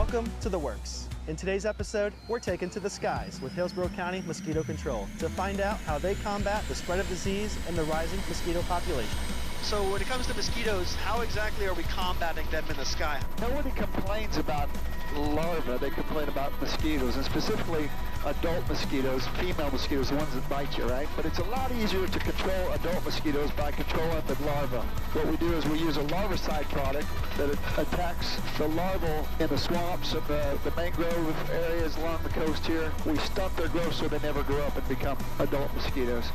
Welcome to The Works. In today's episode, we're taken to the skies with Hillsborough County Mosquito Control to find out how they combat the spread of disease and the rising mosquito population. So when it comes to mosquitoes, how exactly are we combating them in the sky? Nobody complains about larvae, they complain about mosquitoes, and specifically adult mosquitoes, female mosquitoes, the ones that bite you, right? But it's a lot easier to control adult mosquitoes by controlling the larvae. What we do is we use a larvicide product that attacks the larvae in the swamps and the mangrove areas along the coast here. We stunt their growth so they never grow up and become adult mosquitoes.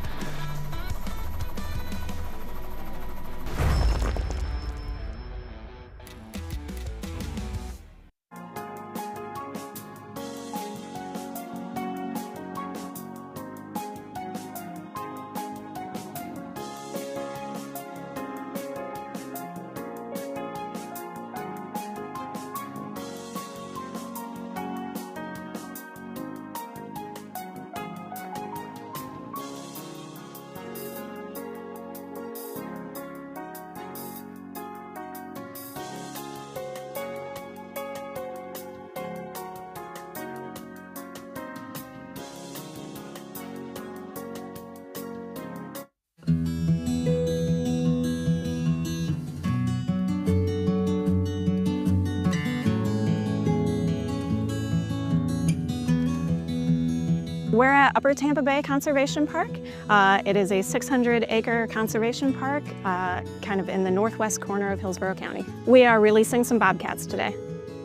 We're at Upper Tampa Bay Conservation Park. It is a 600-acre conservation park, kind of in the northwest corner of Hillsborough County. We are releasing some bobcats today.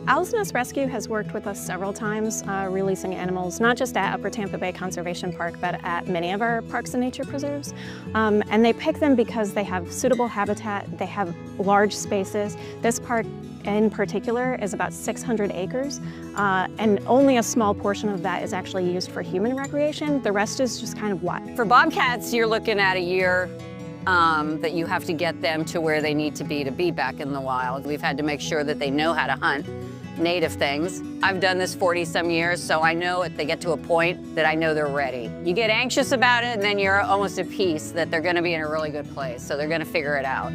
Owl's Nest Rescue has worked with us several times, releasing animals, not just at Upper Tampa Bay Conservation Park, but at many of our parks and nature preserves. And they pick them because they have suitable habitat, they have large spaces. This park in particular is about 600 acres, and only a small portion of that is actually used for human recreation. The rest is just kind of wild. For bobcats, you're looking at a year that you have to get them to where they need to be back in the wild. We've had to make sure that they know how to hunt native things. I've done this 40-some years, so I know if they get to a point that I know they're ready. You get anxious about it, and then you're almost at peace that they're gonna be in a really good place, so they're gonna figure it out.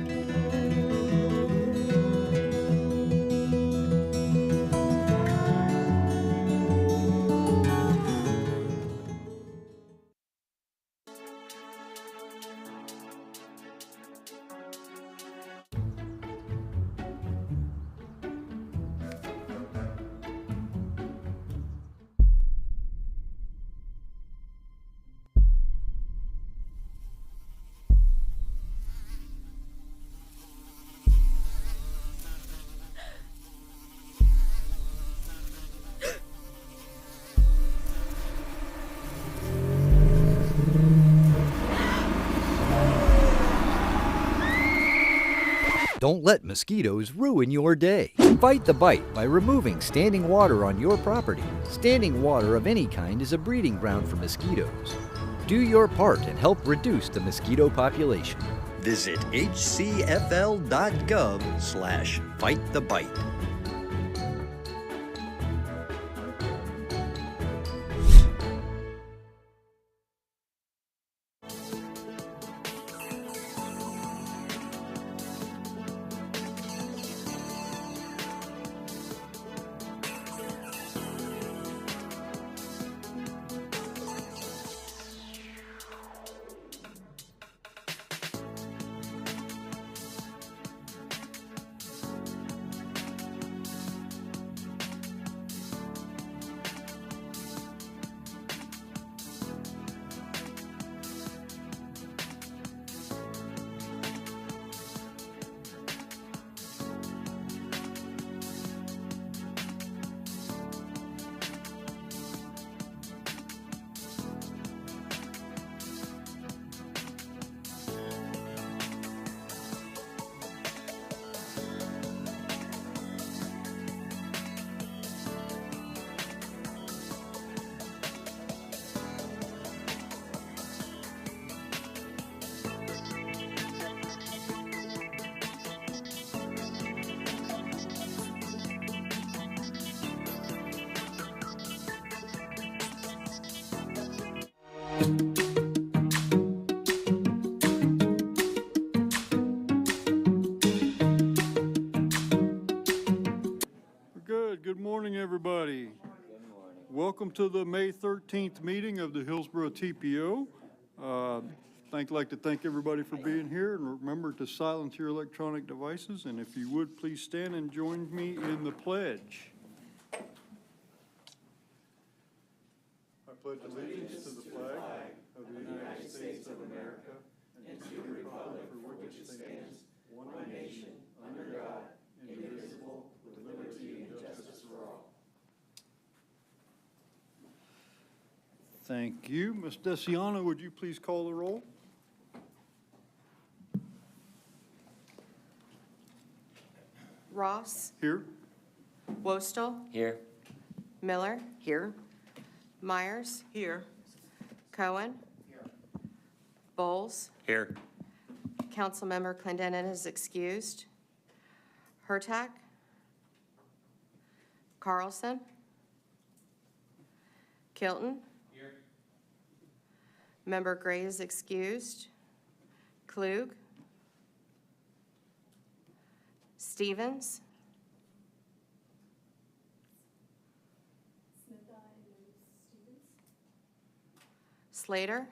Don't let mosquitoes ruin your day. Fight the bite by removing standing water on your property. Standing water of any kind is a breeding ground for mosquitoes. Do your part and help reduce the mosquito population. Visit hcfl.gov/fightthebite. Good morning, everybody. Good morning. Welcome to the May 13th meeting of the Hillsborough TPO. I'd like to thank everybody for being here, and remember to silence your electronic devices. And if you would, please stand and join me in the pledge. I pledge allegiance to the flag of the United States of America and to the republic for which it stands, one nation, under God, indivisible, with liberty and justice for all. Thank you. Ms. Desiano, would you please call the roll? Ross. Here. Wostel. Here. Miller. Here. Myers. Here. Cohen. Here. Bowles. Here. Councilmember Clendenin is excused. Hurtak. Carlson. Kilton. Here. Member Gray is excused. Klug. Stevens. Slater.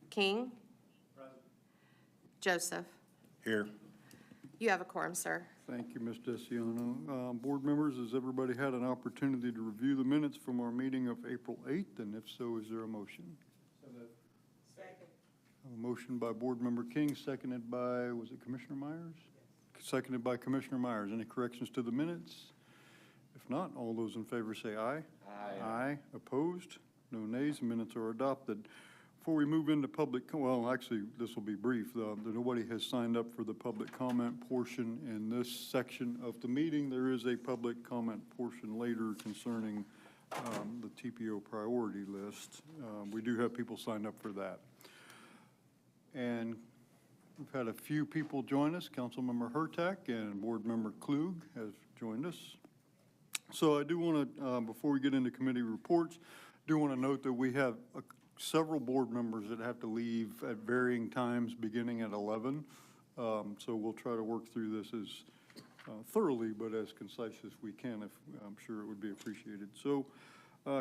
King. Joseph. Here. You have a quorum, sir. Thank you, Ms. Desiano. Board members, has everybody had an opportunity to review the minutes from our meeting of April 8th? And if so, is there a motion? Second. A motion by Board Member King, seconded by, was it Commissioner Myers? Yes. Seconded by Commissioner Myers. Any corrections to the minutes? If not, all those in favor say aye. Aye. Aye. Opposed? No nays. Minutes are adopted. Before we move into public, well, actually, this will be brief. Nobody has signed up for the public comment portion in this section of the meeting. There is a public comment portion later concerning the TPO priority list. We do have people signed up for that. And we've had a few people join us. Councilmember Hurtak and Board Member Klug have joined us. So I do want to, before we get into committee reports, do want to note that we have several board members that have to leave at varying times beginning at 11. So we'll try to work through this as thoroughly but as concise as we can. If I'm sure it would be appreciated. So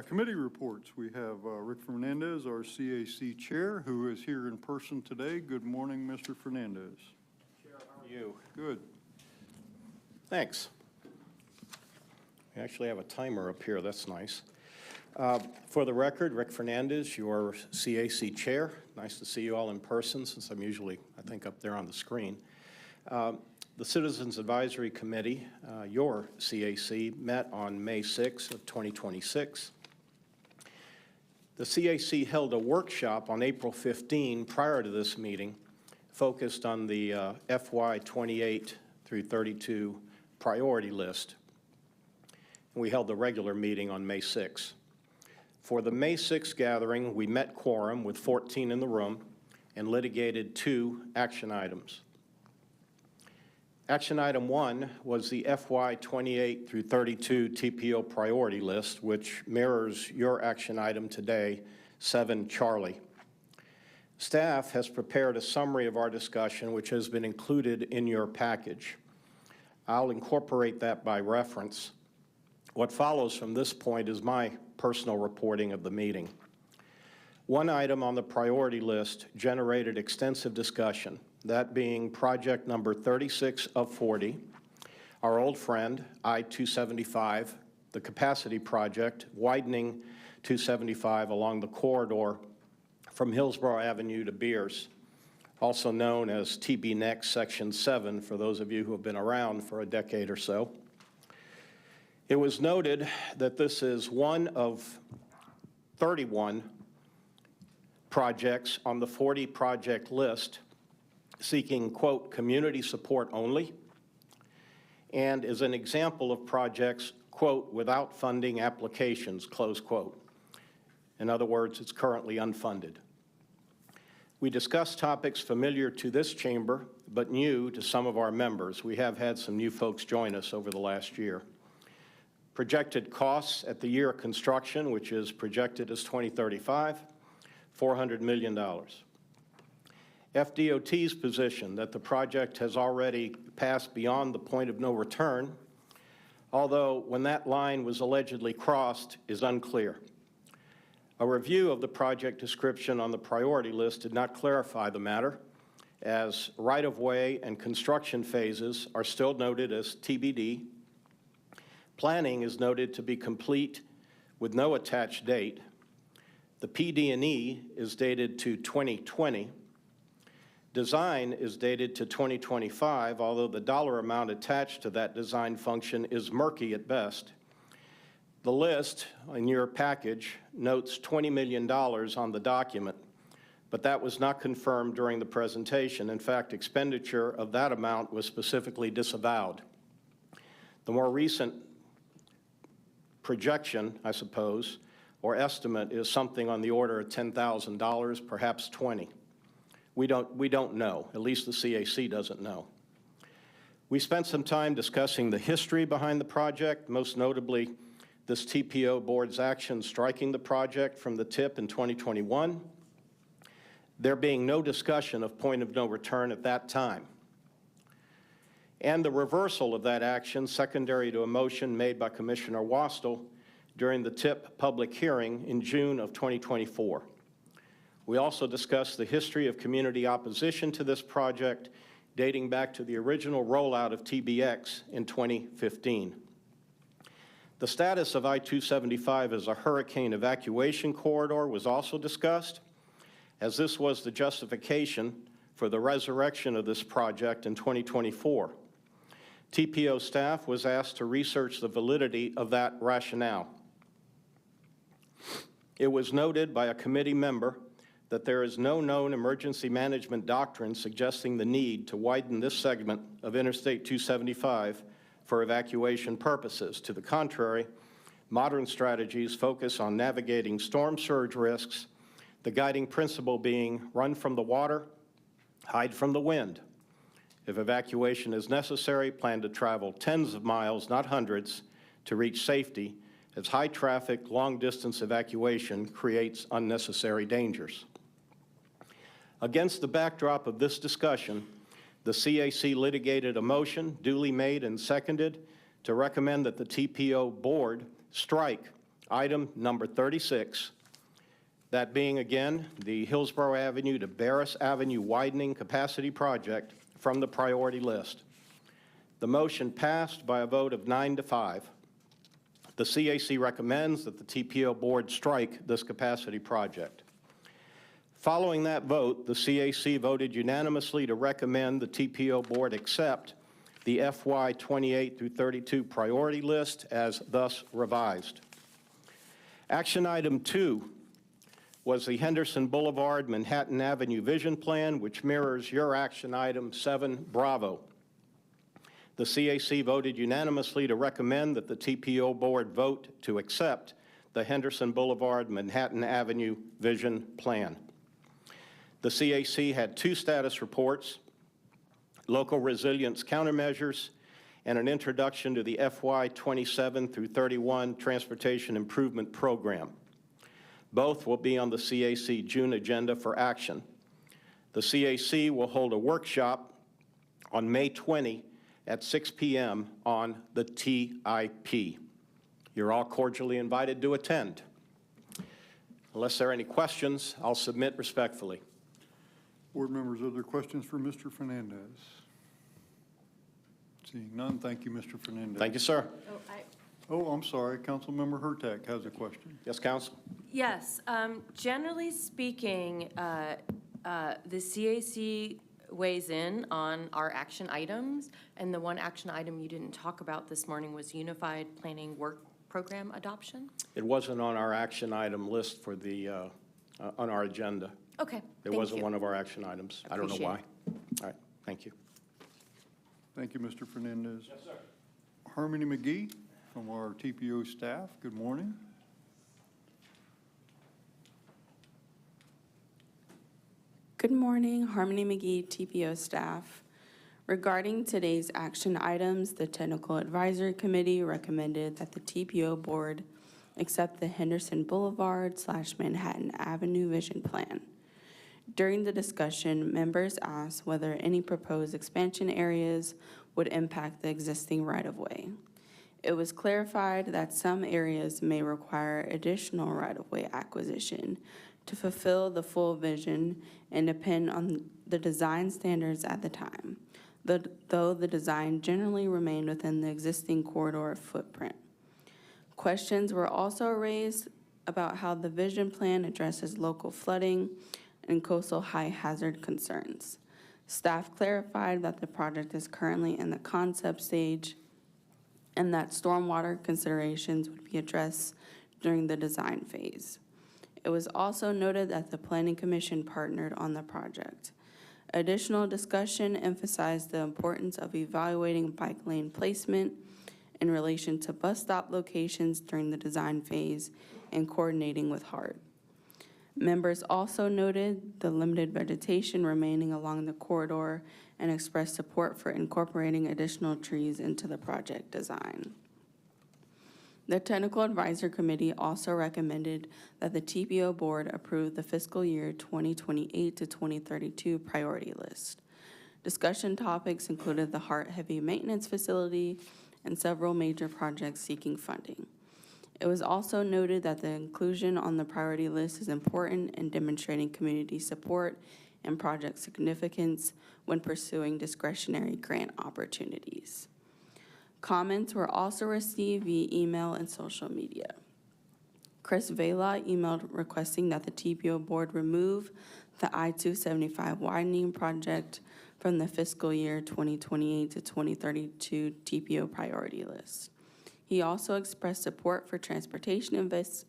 committee reports. We have Rick Fernandez, our CAC chair, who is here in person today. Good morning, Mr. Fernandez. Chair, how are you? Good. Thanks. We actually have a timer up here. That's nice. For the record, Rick Fernandez, your CAC chair. Nice to see you all in person, since I'm usually, I think, up there on the screen. The Citizens Advisory Committee, your CAC, met on May 6 of 2026. The CAC held a workshop on April 15 prior to this meeting, focused on the FY 28 through 32 priority list. We held the regular meeting on May 6. For the May 6 gathering, we met quorum with 14 in the room and litigated 2 action items. Action item 1 was the FY 28 through 32 TPO priority list, which mirrors your action item today, 7 Charlie. Staff has prepared a summary of our discussion, which has been included in your package. I'll incorporate that by reference. What follows from this point is my personal reporting of the meeting. One item on the priority list generated extensive discussion, that being project number 36 of 40, our old friend, I-275, the capacity project, widening 275 along the corridor from Hillsborough Avenue to Beers, also known as TB Next Section 7 for those of you who have been around for a decade or so. It was noted that this is one of 31 projects on the 40 project list seeking, quote, community support only, and is an example of projects, quote, without funding applications, close quote. In other words, it's currently unfunded. We discussed topics familiar to this chamber, but new to some of our members. We have had some new folks join us over the last year. Projected costs at the year of construction, which is projected as 2035, $400 million. FDOT's position that the project has already passed beyond the point of no return, although when that line was allegedly crossed is unclear. A review of the project description on the priority list did not clarify the matter, as right-of-way and construction phases are still noted as TBD. Planning is noted to be complete with no attached date. The PD&E is dated to 2020. Design is dated to 2025, although the dollar amount attached to that design function is murky at best. The list in your package notes $20 million on the document, but that was not confirmed during the presentation. In fact, expenditure of that amount was specifically disavowed. The more recent projection, I suppose, or estimate is something on the order of $10,000, perhaps $20,000. We don't know, at least the CAC doesn't know. We spent some time discussing the history behind the project, most notably this TPO board's action striking the project from the tip in 2021, there being no discussion of point of no return at that time, and the reversal of that action secondary to a motion made by Commissioner Wastel during the TIP public hearing in June of 2024. We also discussed the history of community opposition to this project dating back to the original rollout of TBX in 2015. The status of I-275 as a hurricane evacuation corridor was also discussed, as this was the justification for the resurrection of this project in 2024. TPO staff was asked to research the validity of that rationale. It was noted by a committee member that there is no known emergency management doctrine suggesting the need to widen this segment of Interstate 275 for evacuation purposes. To the contrary, modern strategies focus on navigating storm surge risks, the guiding principle being run from the water, hide from the wind. If evacuation is necessary, plan to travel tens of miles, not hundreds, to reach safety, as high traffic, long distance evacuation creates unnecessary dangers. Against the backdrop of this discussion, the CAC litigated a motion duly made and seconded to recommend that the TPO board strike item number 36, that being again the Hillsborough Avenue to Barris Avenue widening capacity project, from the priority list. The motion passed by a vote of 9-5. The CAC recommends that the TPO board strike this capacity project. Following that vote, the CAC voted unanimously to recommend the TPO board accept the FY 28 through 32 priority list as thus revised. Action item 2 was the Henderson Boulevard Manhattan Avenue Vision Plan, which mirrors your action item 7 Bravo. The CAC voted unanimously to recommend that the TPO board vote to accept the Henderson Boulevard Manhattan Avenue Vision Plan. The CAC had 2 status reports, local resilience countermeasures, and an introduction to the FY 27 through 31 Transportation Improvement Program. Both will be on the CAC June agenda for action. The CAC will hold a workshop on May 20 at 6 p.m. on the TIP. You're all cordially invited to attend. Unless there are any questions, I'll submit respectfully. Board members, are there questions for Mr. Fernandez? Seeing none, thank you, Mr. Fernandez. Thank you, sir. Oh, I'm sorry, Councilmember Hurtak has a question. Yes, Council? Yes, generally speaking, the CAC weighs in on our action items, and the one action item you didn't talk about this morning was Unified Planning Work Program adoption? It wasn't on our action item list for the, on our agenda. Okay, It wasn't one of our action items. I don't know why. All right, thank you. Thank you, Mr. Fernandez. Yes, sir. Harmony McGee from our TPO staff, good morning. Good morning, Harmony McGee, TPO staff. Regarding today's action items, the Technical Advisory Committee recommended that the TPO board accept the Henderson Boulevard / Manhattan Avenue Vision Plan. During the discussion, members asked whether any proposed expansion areas would impact the existing right-of-way. It was clarified that some areas may require additional right-of-way acquisition to fulfill the full vision and depend on the design standards at the time, though the design generally remained within the existing corridor footprint. Questions were also raised about how the vision plan addresses local flooding and coastal high hazard concerns. Staff clarified that the project is currently in the concept stage and that stormwater considerations would be addressed during the design phase. It was also noted that the Planning Commission partnered on the project. Additional discussion emphasized the importance of evaluating bike lane placement in relation to bus stop locations during the design phase and coordinating with HART. Members also noted the limited vegetation remaining along the corridor and expressed support for incorporating additional trees into the project design. The Technical Advisor Committee also recommended that the TPO Board approve the fiscal year 2028 to 2032 priority list. Discussion topics included the HART Heavy Maintenance Facility and several major projects seeking funding. It was also noted that the inclusion on the priority list is important in demonstrating community support and project significance when pursuing discretionary grant opportunities. Comments were also received via email and social media. Chris Vela emailed requesting that the TPO Board remove the I-275 widening project from the fiscal year 2028 to 2032 TPO priority list. He also expressed support for transportation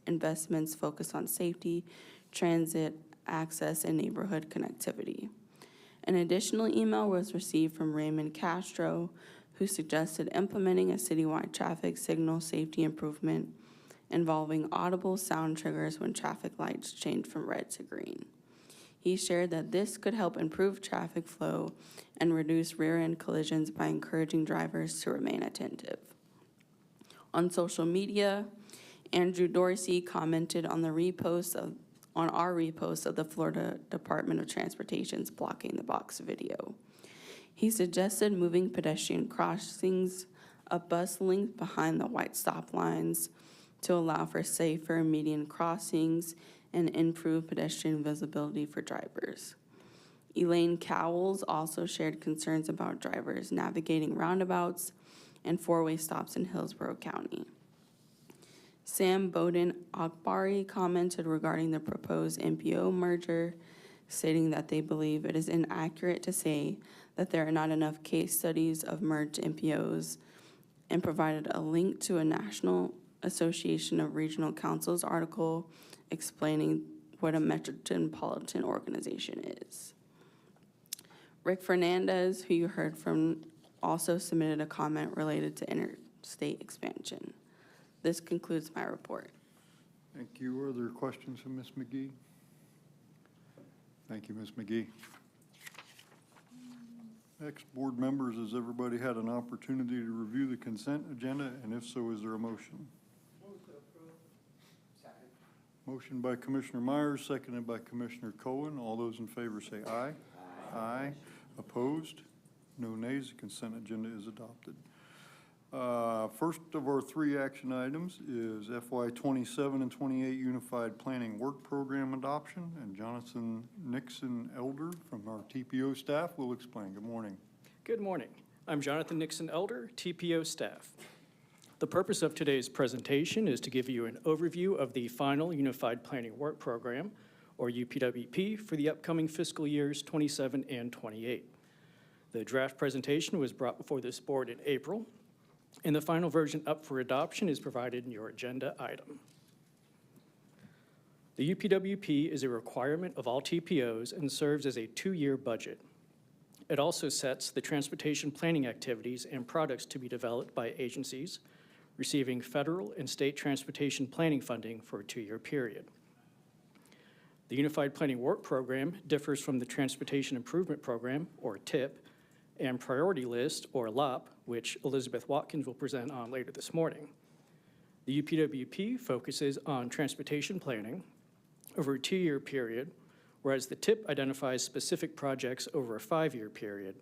investments focused on safety, transit, access, and neighborhood connectivity. An additional email was received from Raymond Castro, who suggested implementing a citywide traffic signal safety improvement involving audible sound triggers when traffic lights change from red to green. He shared that this could help improve traffic flow and reduce rear-end collisions by encouraging drivers to remain attentive. On social media, Andrew Dorsey commented on our repost of the Florida Department of Transportation's Blocking the Box video. He suggested moving pedestrian crossings a bus length behind the white stop lines to allow for safer median crossings and improve pedestrian visibility for drivers. Elaine Cowles also shared concerns about drivers navigating roundabouts and four-way stops in Hillsborough County. Sam Bowden Akbari commented regarding the proposed MPO merger, stating that they believe it is inaccurate to say that there are not enough case studies of merged MPOs, and provided a link to a National Association of Regional Councils article explaining what a metropolitan organization is. Rick Fernandez, who you heard from, also submitted a comment related to interstate expansion. This concludes my report. Thank you. Are there questions from Ms. McGee? Thank you, Ms. McGee. Next, board members, has everybody had an opportunity to review the consent agenda? And if so, is there a motion? Move to approve. Second. Motion by Commissioner Myers, seconded by Commissioner Cohen. All those in favor say aye. Aye. Aye. Opposed? No nays. The consent agenda is adopted. First of our three action items is FY 27 and 28 Unified Planning Work Program adoption, and Jonathan Nixon Elder from our TPO staff will explain. Good morning. Good morning. I'm Jonathan Nixon Elder, TPO staff. The purpose of today's presentation is to give you an overview of the final Unified Planning Work Program, or UPWP, for the upcoming fiscal years 27 and 28. The draft presentation was brought before this board in April, and the final version up for adoption is provided in your agenda item. The UPWP is a requirement of all TPOs and serves as a 2-year budget. It also sets the transportation planning activities and products to be developed by agencies receiving federal and state transportation planning funding for a 2-year period. The Unified Planning Work Program differs from the Transportation Improvement Program, or TIP, and Priority List, or LOP, which Elizabeth Watkins will present on later this morning. The UPWP focuses on transportation planning over a 2-year period, whereas the TIP identifies specific projects over a 5-year period,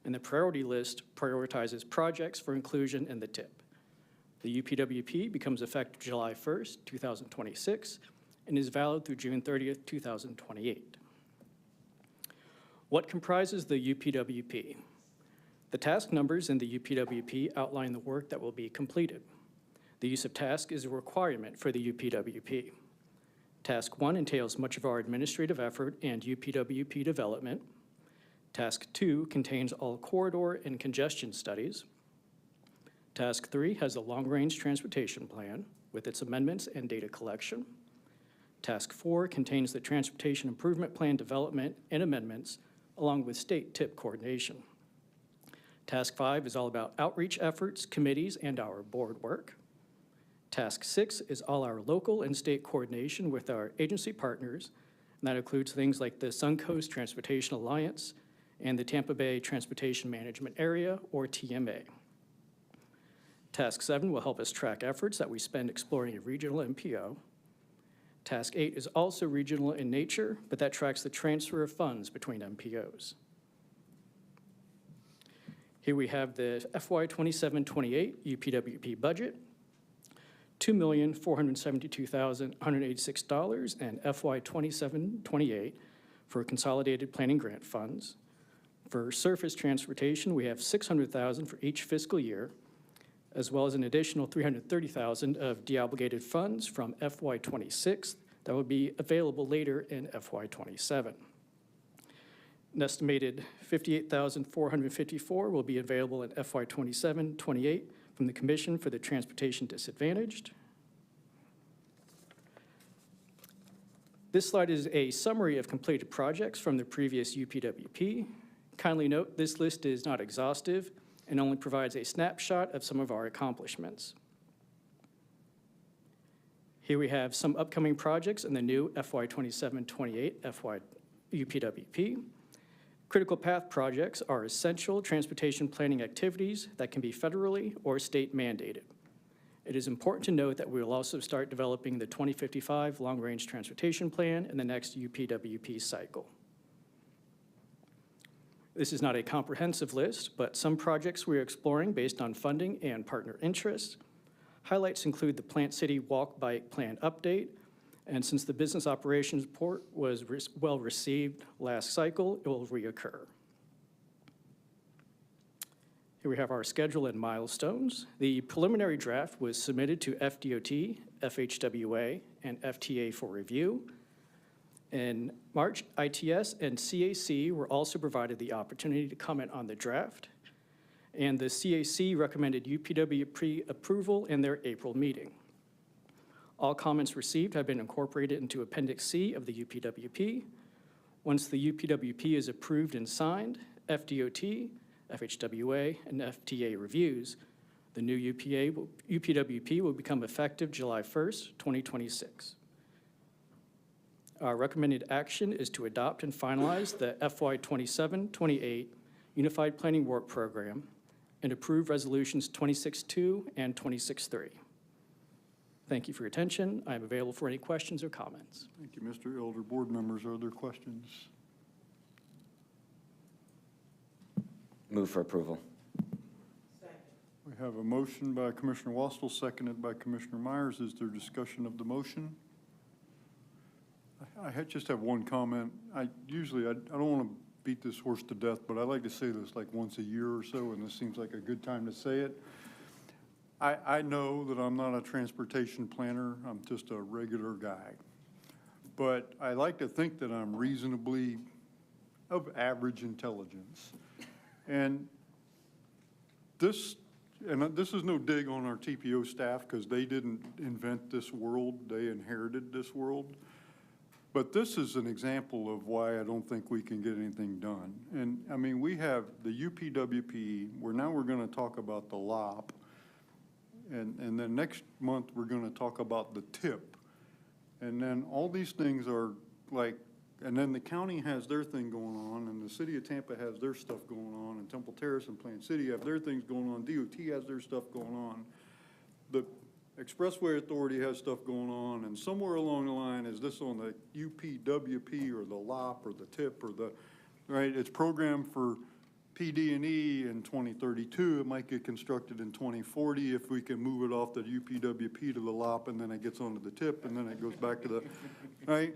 and the Priority List prioritizes projects for inclusion in the TIP. The UPWP becomes effective July 1st, 2026, and is valid through June 30th, 2028. What comprises the UPWP? The task numbers in the UPWP outline the work that will be completed. The use of task is a requirement for the UPWP. Task 1 entails much of our administrative effort and UPWP development. Task 2 contains all corridor and congestion studies. Task 3 has a long-range transportation plan with its amendments and data collection. Task 4 contains the transportation improvement plan development and amendments, along with state TIP coordination. Task 5 is all about outreach efforts, committees, and our board work. Task 6 is all our local and state coordination with our agency partners, and that includes things like the Suncoast Transportation Alliance and the Tampa Bay Transportation Management Area, or TMA. Task 7 will help us track efforts that we spend exploring a regional MPO. Task 8 is also regional in nature, but that tracks the transfer of funds between MPOs. Here we have the FY 27-28 UPWP budget, $2,472,186, and FY 27-28 for consolidated planning grant funds. For surface transportation, we have $600,000 for each fiscal year, as well as an additional $330,000 of deobligated funds from FY 26 that will be available later in FY 27. An estimated $58,454 will be available in FY 27-28 from the Commission for the Transportation Disadvantaged. This slide is a summary of completed projects from the previous UPWP. Kindly note, this list is not exhaustive and only provides a snapshot of some of our accomplishments. Here we have some upcoming projects in the new FY 27-28 FY UPWP. Critical path projects are essential transportation planning activities that can be federally or state mandated. It is important to note that we will also start developing the 2055 Long-Range Transportation Plan in the next UPWP cycle. This is not a comprehensive list, but some projects we are exploring based on funding and partner interests. Highlights include the Plant City Walk Bike Plan update, and since the business operations report was well received last cycle, it will reoccur. Here we have our schedule and milestones. The preliminary draft was submitted to FDOT, FHWA, and FTA for review. In March, ITS and CAC were also provided the opportunity to comment on the draft, and the CAC recommended UPWP approval in their April meeting. All comments received have been incorporated into Appendix C of the UPWP. Once the UPWP is approved and signed, FDOT, FHWA, and FTA reviews, the new UPWP will become effective July 1st, 2026. Our recommended action is to adopt and finalize the FY 27-28 Unified Planning Work Program and approve Resolutions 26.2 and 26.3. Thank you for your attention. I am available for any questions or comments. Thank you, Mr. Elder. Board members, are there questions? Move for approval. We have a motion by Commissioner Wastel, seconded by Commissioner Myers. Is there discussion of the motion? I just have one comment. I don't want to beat this horse to death, but I like to say this like once a year or so, and this seems like a good time to say it. I know that I'm not a transportation planner. I'm just a regular guy. But I like to think that I'm reasonably of average intelligence. And this is no dig on our TPO staff, because they didn't invent this world. They inherited this world. But this is an example of why I don't think we can get anything done. And I mean, we have the UPWP, where now we're going to talk about the LOP. And then next month, we're going to talk about the TIP. And then all these things are like, and then the county has their thing going on, and the city of Tampa has their stuff going on, and Temple Terrace and Plant City have their things going on. DOT has their stuff going on. The Expressway Authority has stuff going on, and somewhere along the line, is this on the UPWP or the LOP or the TIP or the, right? It's programmed for PD&E in 2032. It might get constructed in 2040 if we can move it off the UPWP to the LOP, and then it gets onto the tip, and then it goes back to the, right?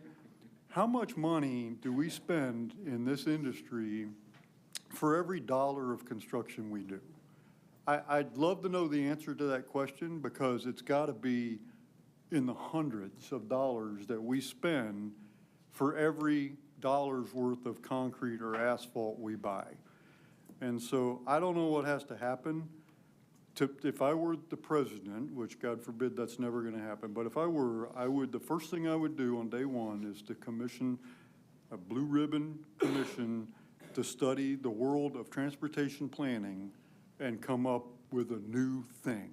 How much money do we spend in this industry for every dollar of construction we do? I'd love to know the answer to that question, because it's got to be in the hundreds of dollars that we spend for every dollar's worth of concrete or asphalt we buy. And so I don't know what has to happen. If I were the president, which God forbid that's never going to happen, but if I were, the first thing I would do on day one is to commission a blue ribbon commission to study the world of transportation planning and come up with a new thing.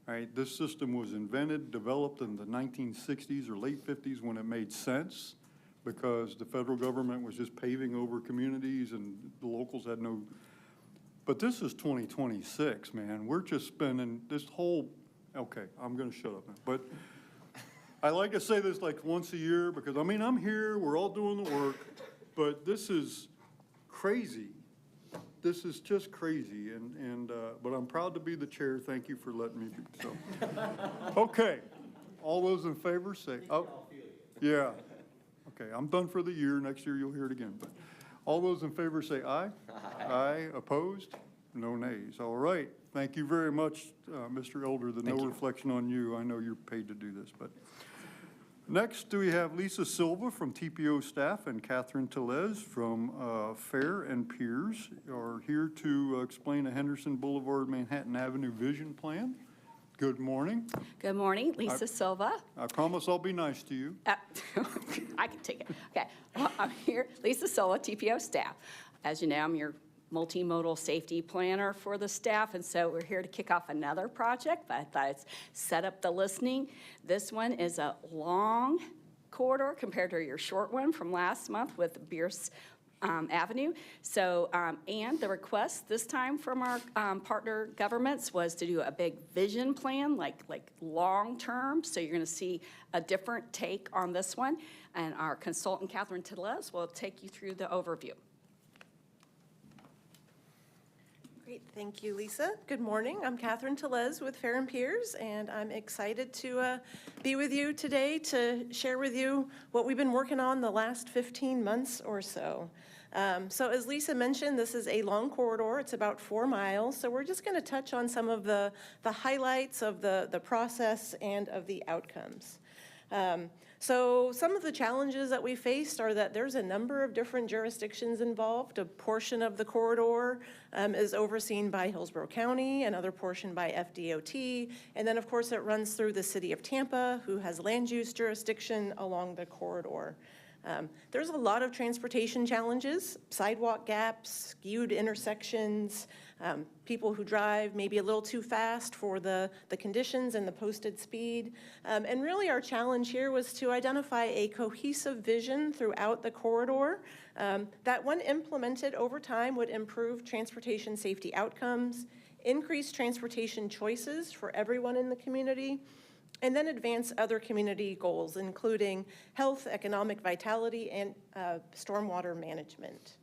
Right? This system was invented, developed in the 1960s or late 50s when it made sense, because the federal government was just paving over communities and the locals had no. But this is 2026, man. We're just spending this whole, okay, I'm going to shut up now. But I like to say this like once a year, because I mean, I'm here, we're all doing the work, but this is crazy. This is just crazy, but I'm proud to be the chair. Thank you for letting me be. So, okay, all those in favor say, oh, yeah. Okay, I'm done for the year. Next year you'll hear it again. But all those in favor say aye. Aye. Aye. Opposed? No nays. All right. Thank you very much, Mr. Elder. No reflection on you. I know you're paid to do this. But next, we have Lisa Silva from TPO staff and Catherine Tellez from Fair and Piers are here to explain a Henderson Boulevard, Manhattan Avenue vision plan. Good morning. Good morning, Lisa Silva. I promise I'll be nice to you. I can take it. Okay, well, I'm here, Lisa Silva, TPO staff. As you know, I'm your multimodal safety planner for the staff, and so we're here to kick off another project, but I thought I'd set up the listening. This one is a long corridor compared to your short one from last month with Bierce Avenue. So, and the request this time from our partner governments was to do a big vision plan, like long term. So you're going to see a different take on this one. And our consultant, Catherine Tellez, will take you through the overview. Great, thank you, Lisa. Good morning. I'm Catherine Tellez with Fair and Piers, and I'm excited to be with you today to share with you what we've been working on the last 15 months or so. So as Lisa mentioned, this is a long corridor. It's about 4 miles. So we're just going to touch on some of the highlights of the process and of the outcomes. So some of the challenges that we faced are that there's a number of different jurisdictions involved. A portion of the corridor is overseen by Hillsborough County, another portion by FDOT, and then of course it runs through the city of Tampa, who has land use jurisdiction along the corridor. There's a lot of transportation challenges, sidewalk gaps, skewed intersections, people who drive maybe a little too fast for the conditions and the posted speed. And really our challenge here was to identify a cohesive vision throughout the corridor that when implemented over time would improve transportation safety outcomes, increase transportation choices for everyone in the community, and then advance other community goals, including health, economic vitality, and stormwater management.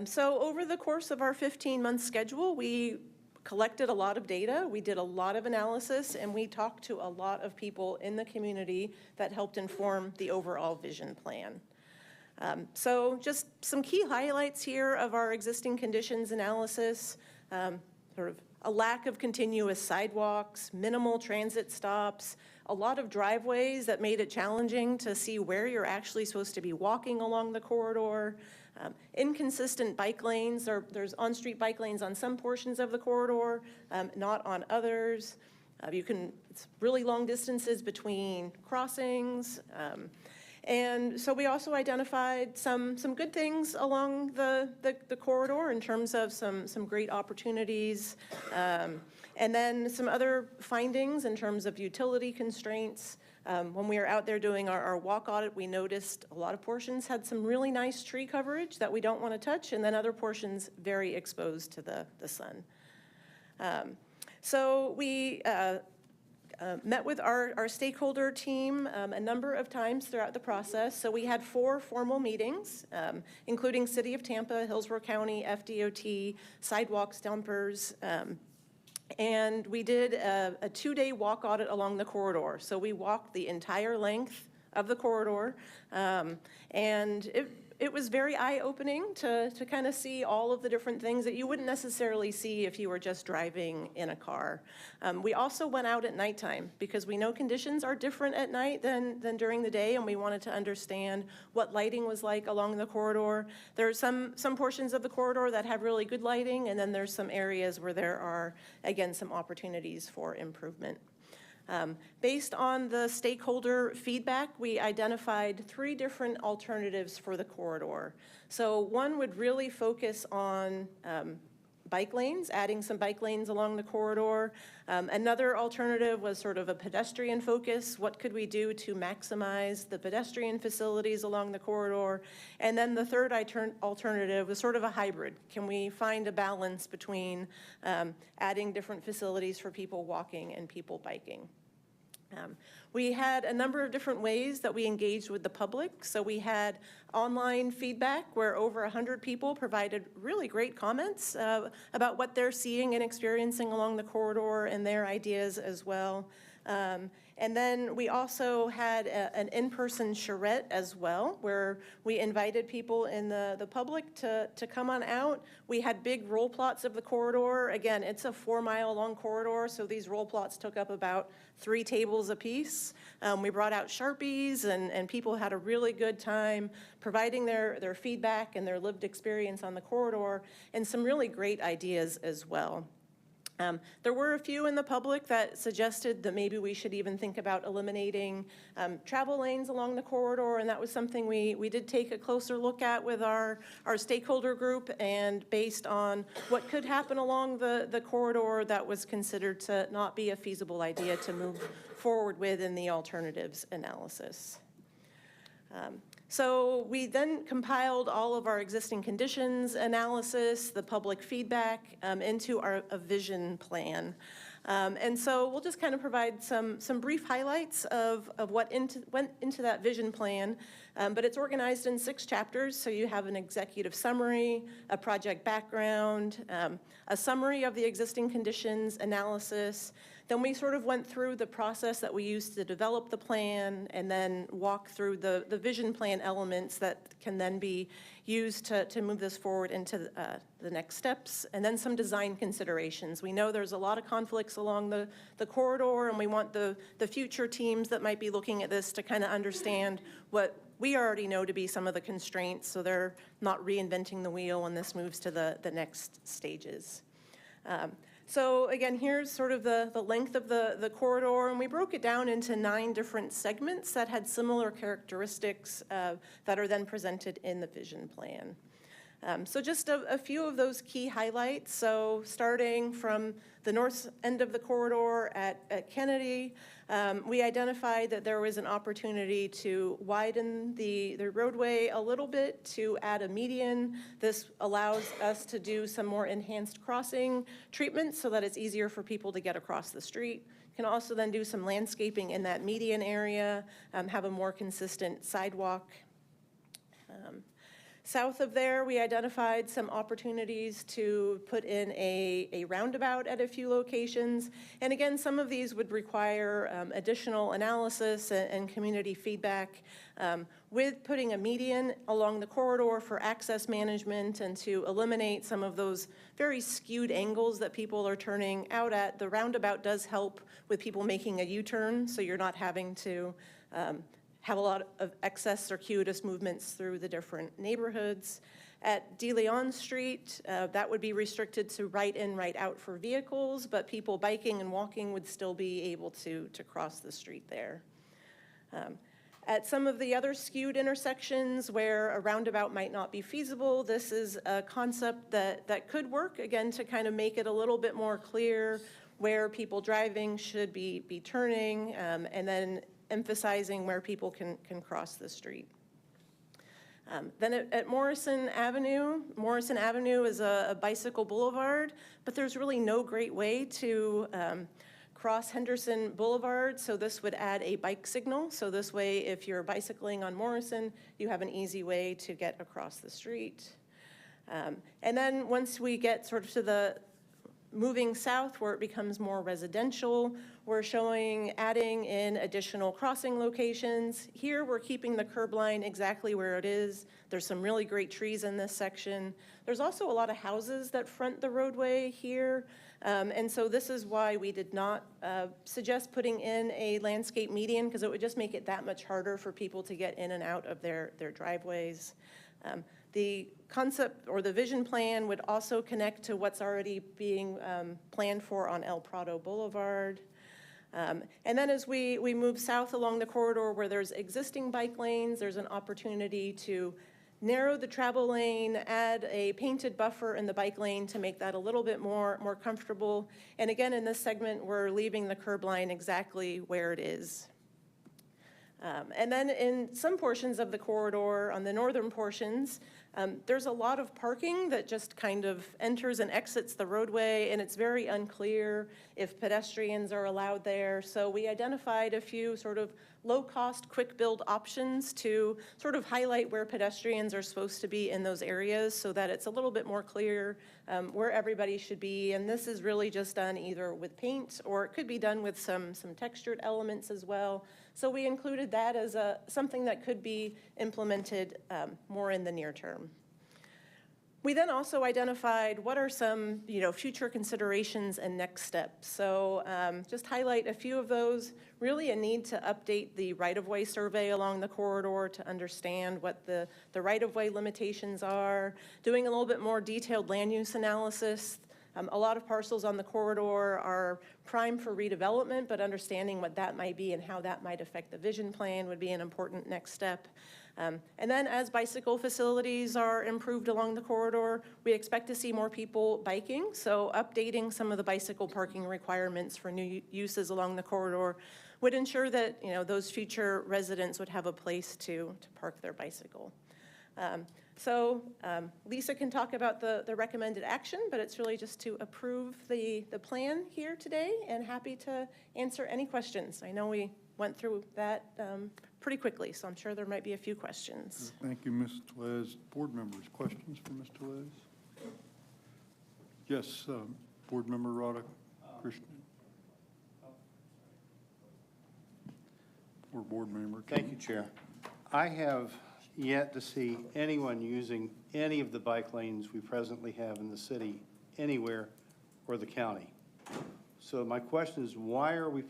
So over the course of our 15-month schedule, we collected a lot of data, we did a lot of analysis, and we talked to a lot of people in the community that helped inform the overall vision plan. So just some key highlights here of our existing conditions analysis, sort of a lack of continuous sidewalks, minimal transit stops, a lot of driveways that made it challenging to see where you're actually supposed to be walking along the corridor, inconsistent bike lanes. There's on-street bike lanes on some portions of the corridor, not on others. It's really long distances between crossings. And so we also identified some good things along the corridor in terms of some great opportunities, and then some other findings in terms of utility constraints. When we were out there doing our walk audit, we noticed a lot of portions had some really nice tree coverage that we don't want to touch, and then other portions very exposed to the sun. So we met with our stakeholder team a number of times throughout the process. So we had 4 formal meetings, including City of Tampa, Hillsborough County, FDOT, sidewalk stumpers, and we did a 2-day walk audit along the corridor. So we walked the entire length of the corridor, and it was very eye-opening to kind of see all of the different things that you wouldn't necessarily see if you were just driving in a car. We also went out at nighttime because we know conditions are different at night than during the day, and we wanted to understand what lighting was like along the corridor. There are some portions of the corridor that have really good lighting, and then there's some areas where there are, again, some opportunities for improvement. Based on the stakeholder feedback, we identified 3 different alternatives for the corridor. So one would really focus on bike lanes, adding some bike lanes along the corridor. Another alternative was sort of a pedestrian focus. What could we do to maximize the pedestrian facilities along the corridor? And then the third alternative was sort of a hybrid. Can we find a balance between adding different facilities for people walking and people biking? We had a number of different ways that we engaged with the public. So we had online feedback where over 100 people provided really great comments about what they're seeing and experiencing along the corridor and their ideas as well. And then we also had an in-person charrette as well, where we invited people in the public to come on out. We had big roll plots of the corridor. Again, it's a 4-mile-long corridor, so these roll plots took up about 3 tables apiece. We brought out Sharpies, and people had a really good time providing their feedback and their lived experience on the corridor, and some really great ideas as well. There were a few in the public that suggested that maybe we should even think about eliminating travel lanes along the corridor, and that was something we did take a closer look at with our stakeholder group, and based on what could happen along the corridor, that was considered to not be a feasible idea to move forward with in the alternatives analysis. So we then compiled all of our existing conditions analysis, the public feedback, into a vision plan. And so we'll just kind of provide some brief highlights of what went into that vision plan, but it's organized in 6 chapters. So you have an executive summary, a project background, a summary of the existing conditions analysis. Then we sort of went through the process that we used to develop the plan, and then walk through the vision plan elements that can then be used to move this forward into the next steps, and then some design considerations. We know there's a lot of conflicts along the corridor, and we want the future teams that might be looking at this to kind of understand what we already know to be some of the constraints, so they're not reinventing the wheel when this moves to the next stages. So again, here's sort of the length of the corridor, and we broke it down into 9 different segments that had similar characteristics that are then presented in the vision plan. So just a few of those key highlights. So starting from the north end of the corridor at Kennedy, we identified that there was an opportunity to widen the roadway a little bit to add a median. This allows us to do some more enhanced crossing treatments so that it's easier for people to get across the street. Can also then do some landscaping in that median area, have a more consistent sidewalk. South of there, we identified some opportunities to put in a roundabout at a few locations. And again, some of these would require additional analysis and community feedback. With putting a median along the corridor for access management and to eliminate some of those very skewed angles that people are turning out at, the roundabout does help with people making a U-turn, so you're not having to have a lot of excess circuitous movements through the different neighborhoods. At De Leon Street, that would be restricted to right in, right out for vehicles, but people biking and walking would still be able to cross the street there. At some of the other skewed intersections where a roundabout might not be feasible, this is a concept that could work, again, to kind of make it a little bit more clear where people driving should be turning, and then emphasizing where people can cross the street. Then at Morrison Avenue is a bicycle boulevard, but there's really no great way to cross Henderson Boulevard, so this would add a bike signal. So this way, if you're bicycling on Morrison, you have an easy way to get across the street. And then once we get sort of to the moving south where it becomes more residential, we're showing adding in additional crossing locations. Here we're keeping the curb line exactly where it is. There's some really great trees in this section. There's also a lot of houses that front the roadway here. And so this is why we did not suggest putting in a landscape median, because it would just make it that much harder for people to get in and out of their driveways. The concept or the vision plan would also connect to what's already being planned for on El Prado Boulevard. And then as we move south along the corridor where there's existing bike lanes, there's an opportunity to narrow the travel lane, add a painted buffer in the bike lane to make that a little bit more comfortable. And again, in this segment, we're leaving the curb line exactly where it is. And then in some portions of the corridor, on the northern portions, there's a lot of parking that just kind of enters and exits the roadway, and it's very unclear if pedestrians are allowed there. So we identified a few sort of low-cost, quick-build options to sort of highlight where pedestrians are supposed to be in those areas so that it's a little bit more clear where everybody should be. And this is really just done either with paint, or it could be done with some textured elements as well. So we included that as something that could be implemented more in the near term. We then also identified what are some future considerations and next steps. So just highlight a few of those. Really a need to update the right-of-way survey along the corridor to understand what the right-of-way limitations are, doing a little bit more detailed land use analysis. A lot of parcels on the corridor are prime for redevelopment, but understanding what that might be and how that might affect the vision plan would be an important next step. And then as bicycle facilities are improved along the corridor, we expect to see more people biking. So updating some of the bicycle parking requirements for new uses along the corridor would ensure that those future residents would have a place to park their bicycle. So Lisa can talk about the recommended action, but it's really just to approve the plan here today, and happy to answer any questions. I know we went through that pretty quickly, so I'm sure there might be a few questions. Thank you, Ms. Tellez. Board members, questions for Ms. Tellez? Yes, Board Member Rada Christian. Or Board Member King. Thank you, Chair. I have yet to see anyone using any of the bike lanes we presently have in the city, anywhere, or the county. So my question is, why are we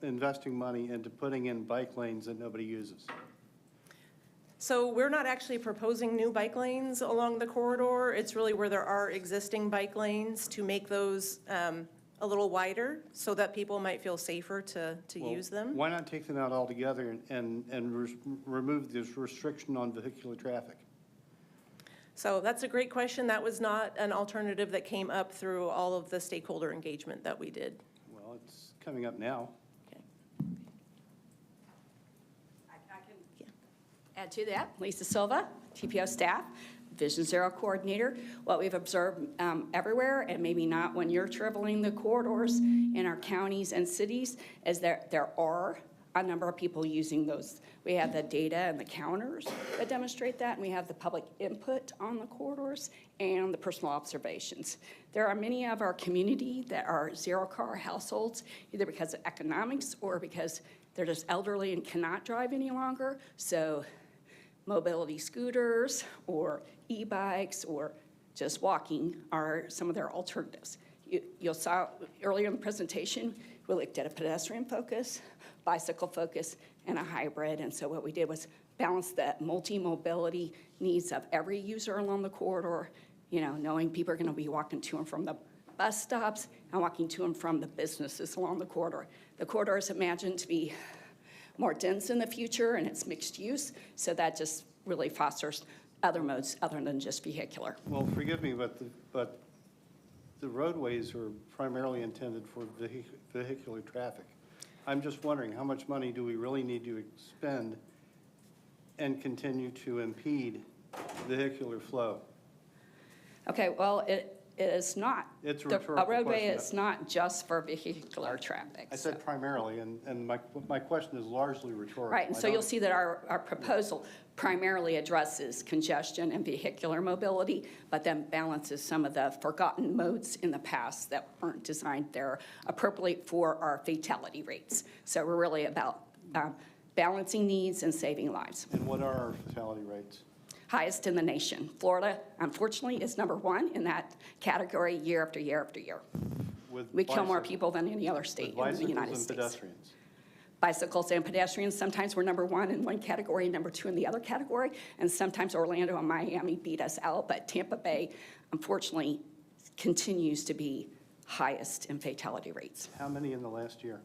investing money into putting in bike lanes that nobody uses? So we're not actually proposing new bike lanes along the corridor. It's really where there are existing bike lanes to make those a little wider so that people might feel safer to use them. Why not take them out altogether and remove this restriction on vehicular traffic? So that's a great question. That was not an alternative that came up through all of the stakeholder engagement that we did. Well, it's coming up now. Okay. I can add to that. Lisa Silva, TPO staff, Vision Zero coordinator. What we've observed everywhere, and maybe not when you're traveling the corridors in our counties and cities, is that there are a number of people using those. We have the data and the counters that demonstrate that, and we have the public input on the corridors and the personal observations. There are many of our community that are zero-car households, either because of economics or because they're just elderly and cannot drive any longer. So mobility scooters or e-bikes or just walking are some of their alternatives. You saw earlier in the presentation, we looked at a pedestrian focus, bicycle focus, and a hybrid. And so what we did was balance the multi-mobility needs of every user along the corridor, knowing people are going to be walking to and from the bus stops and walking to and from the businesses along the corridor. The corridor is imagined to be more dense in the future, and it's mixed use, so that just really fosters other modes other than just vehicular. Well, forgive me, but the roadways are primarily intended for vehicular traffic. I'm just wondering, how much money do we really need to expend and continue to impede vehicular flow? Okay, well, is not. It's a The- rhetorical A roadway question. is not just for vehicular traffic. I said primarily, and my question is largely rhetorical. Right, and I so you'll don't- see that our proposal primarily addresses congestion and vehicular mobility, but then balances some of the forgotten modes in the past that weren't designed there appropriately for our fatality rates. So we're really about balancing needs and saving lives. And what are our fatality rates? Highest in the nation. Florida, unfortunately, is #1 in that category year after year after year. We kill more people than any other state in the United States. Pedestrians. Bicycles and pedestrians, sometimes we're #1 in one category, #2 in the other category, and sometimes Orlando and Miami beat us out, but Tampa Bay, unfortunately, continues to be highest in fatality rates. How many in the last year?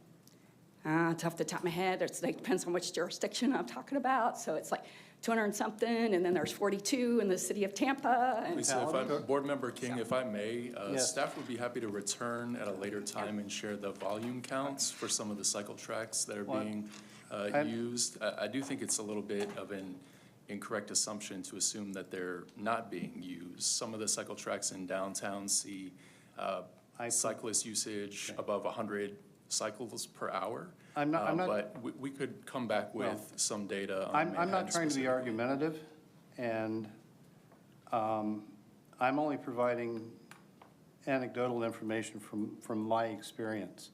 It's off the top of my head. It depends on which jurisdiction I'm talking about, so it's like 200 and something, and then there's 42 in the city of Tampa. And Lisa, if I'm, Board Member King, if I may, Yes. staff would be happy to return at a later time and share the volume counts for some of the cycle tracks that are being used. I do think it's a little bit of an incorrect assumption to assume that they're not being used. Some of the cycle tracks in downtown see cyclist usage above 100 cycles per hour. I'm not- But we could come back with some data. on I'm not Manhattan trying to be specifically. argumentative, and I'm only providing anecdotal information from my experience.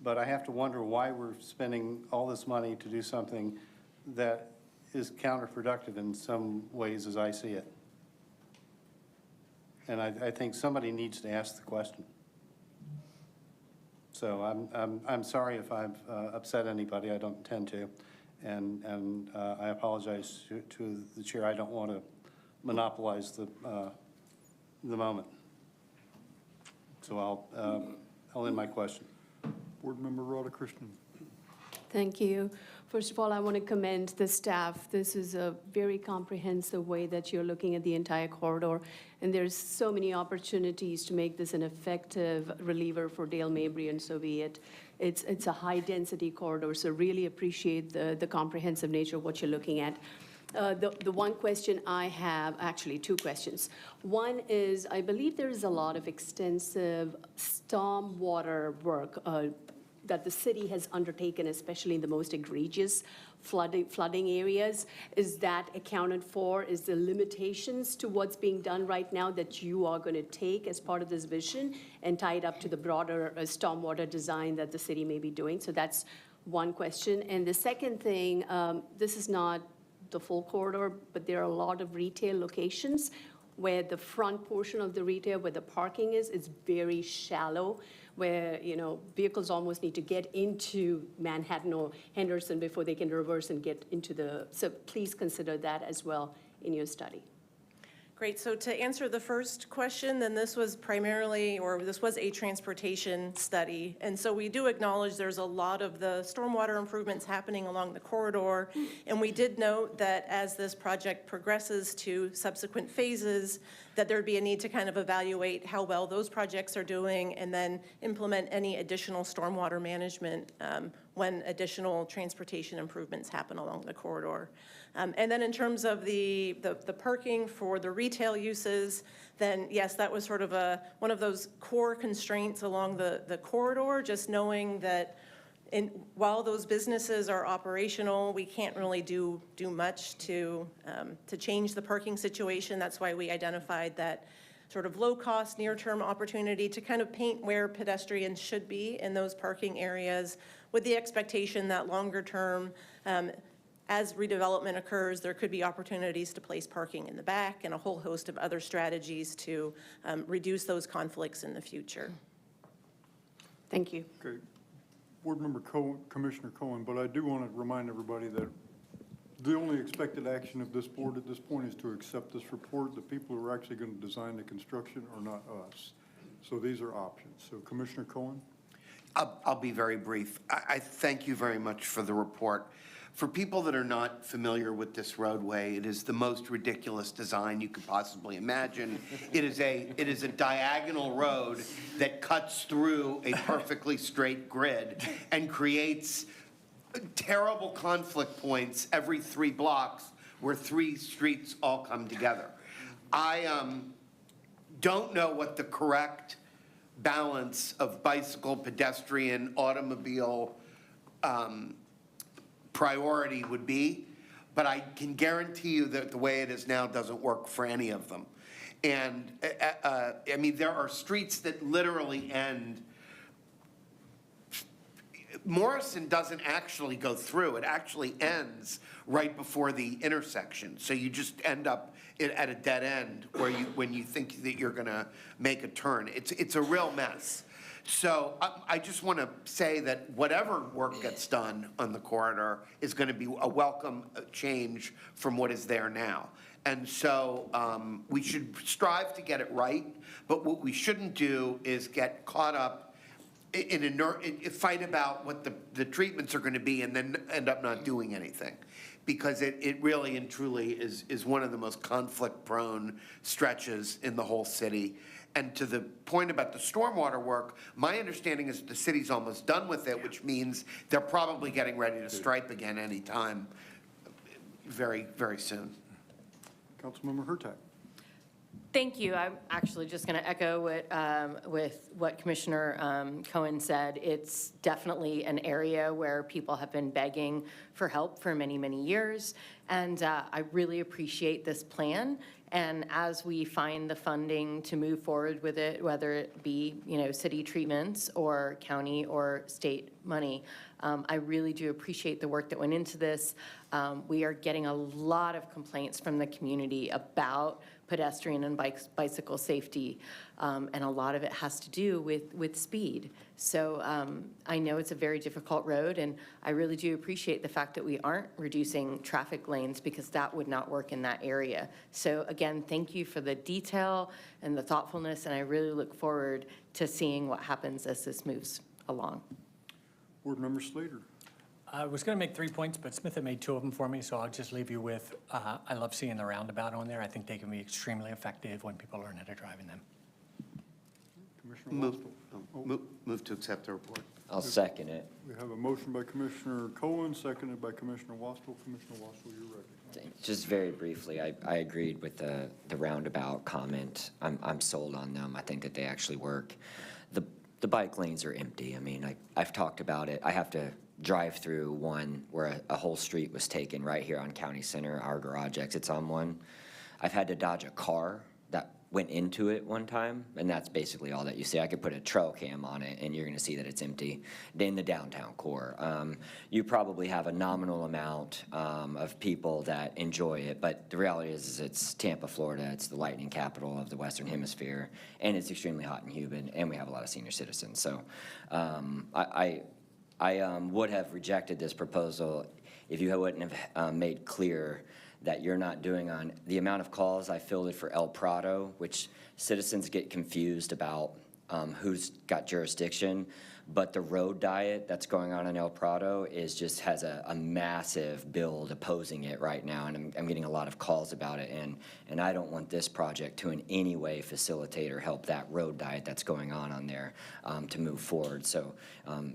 But I have to wonder why we're spending all this money to do something that is counterproductive in some ways as I see it. And I think somebody needs to ask the question. So I'm sorry if I've upset anybody. I don't intend to. And I apologize to the chair. I don't want to monopolize the moment. So I'll end my question. Board Member Rhoda Christian. Thank you. First of all, I want to commend the staff. This is a very comprehensive way that you're looking at the entire corridor, and there's so many opportunities to make this an effective reliever for Dale Mabry and so be it. It's a high-density corridor, so really appreciate the comprehensive nature of what you're looking at. The one question I have, actually two questions. One is, I believe there is a lot of extensive stormwater work that the city has undertaken, especially in the most egregious flooding areas. Is that accounted for? Is there limitations to what's being done right now that you are going to take as part of this vision and tie it up to the broader stormwater design that the city may be doing? So that's one question. And the second thing, this is not the full corridor, but there are a lot of retail locations where the front portion of the retail, where the parking is very shallow, where, vehicles almost need to get into Manhattan or Henderson before they can reverse and get into so please consider that as well in your study. Great, so to answer the first question, then this was a transportation study. And so we do acknowledge there's a lot of the stormwater improvements happening along the corridor. And we did note that as this project progresses to subsequent phases, that there'd be a need to kind of evaluate how well those projects are doing and then implement any additional stormwater management when additional transportation improvements happen along the corridor. And then in terms of the parking for the retail uses, then yes, that was sort of one of those core constraints along the corridor, just knowing that while those businesses are operational, we can't really do much to change the parking situation. That's why we identified that sort of low-cost, near-term opportunity to kind of paint where pedestrians should be in those parking areas, with the expectation that longer term, as redevelopment occurs, there could be opportunities to place parking in the back and a whole host of other strategies to reduce those conflicts in the future. Thank you. Okay. Board Member Commissioner Cohen, but I do want to remind everybody that the only expected action of this board at this point is to accept this report. The people who are actually going to design the construction are not us. So these are options. So Commissioner Cohen? I'll be very brief. I thank you very much for the report. For people that are not familiar with this roadway, it is the most ridiculous design you could possibly imagine. It is a diagonal road that cuts through a perfectly straight grid and creates terrible conflict points every 3 blocks where 3 streets all come together. I don't know what the correct balance of bicycle, pedestrian, automobile priority would be, but I can guarantee you that the way it is now doesn't work for any of them. And I mean, there are streets that literally end. Morrison doesn't actually go through. It actually ends right before the intersection. So you just end up at a dead end where when you think that you're gonna make a turn. It's a real mess. So I just want to say that whatever work gets done on the corridor is going to be a welcome change from what is there now. And so we should strive to get it right, but what we shouldn't do is get caught up in a fight about what the treatments are going to be and then end up not doing anything. Because it really and truly is one of the most conflict-prone stretches in the whole city. And to the point about the stormwater work, my understanding is the city's almost done with it, which means they're probably getting ready to stripe again anytime very, very soon. Councilmember Hurtak. Thank you. I'm actually just going to echo with what Commissioner Cohen said. It's definitely an area where people have been begging for help for many, many years. And I really appreciate this plan. And as we find the funding to move forward with it, whether it be, city treatments or county or state money, I really do appreciate the work that went into this. We are getting a lot of complaints from the community about pedestrian and bicycle safety, and a lot of it has to do with speed. So I know it's a very difficult road, and I really do appreciate the fact that we aren't reducing traffic lanes, because that would not work in that area. So again, thank you for the detail and the thoughtfulness, and I really look forward to seeing what happens as this moves along. Board Member Slater. I was going to make 3 points, but Smith had made 2 of them for me, so I'll just leave you with, I love seeing the roundabout on there. I think they can be extremely effective when people learn how to drive in them. Commissioner Move to accept the report. I'll second it. We have a motion by Commissioner Cohen, seconded by Commissioner Wastel. Commissioner Wastel, you're recognized. Just very briefly, I agreed with the roundabout comment. I'm sold on them. I think that they actually work. The bike lanes are empty. I mean, I've talked about it. I have to drive through one where a whole street was taken right here on County Center. Our garage exits on one. I've had to dodge a car that went into it one time, and that's basically all that you see. I could put a trail cam on it, and you're going to see that it's empty in the downtown core. You probably have a nominal amount of people that enjoy it, but the reality is it's Tampa, Florida. It's the lightning capital of the Western Hemisphere, and it's extremely hot and humid, and we have a lot of senior citizens. So I would have rejected this proposal if you wouldn't have made clear that you're not doing on the amount of calls I fielded for El Prado, which citizens get confused about who's got jurisdiction, but the road diet that's going on in El Prado has a massive build opposing it right now, and I'm getting a lot of calls about it, and I don't want this project to in any way facilitate or help that road diet that's going on there to move forward. So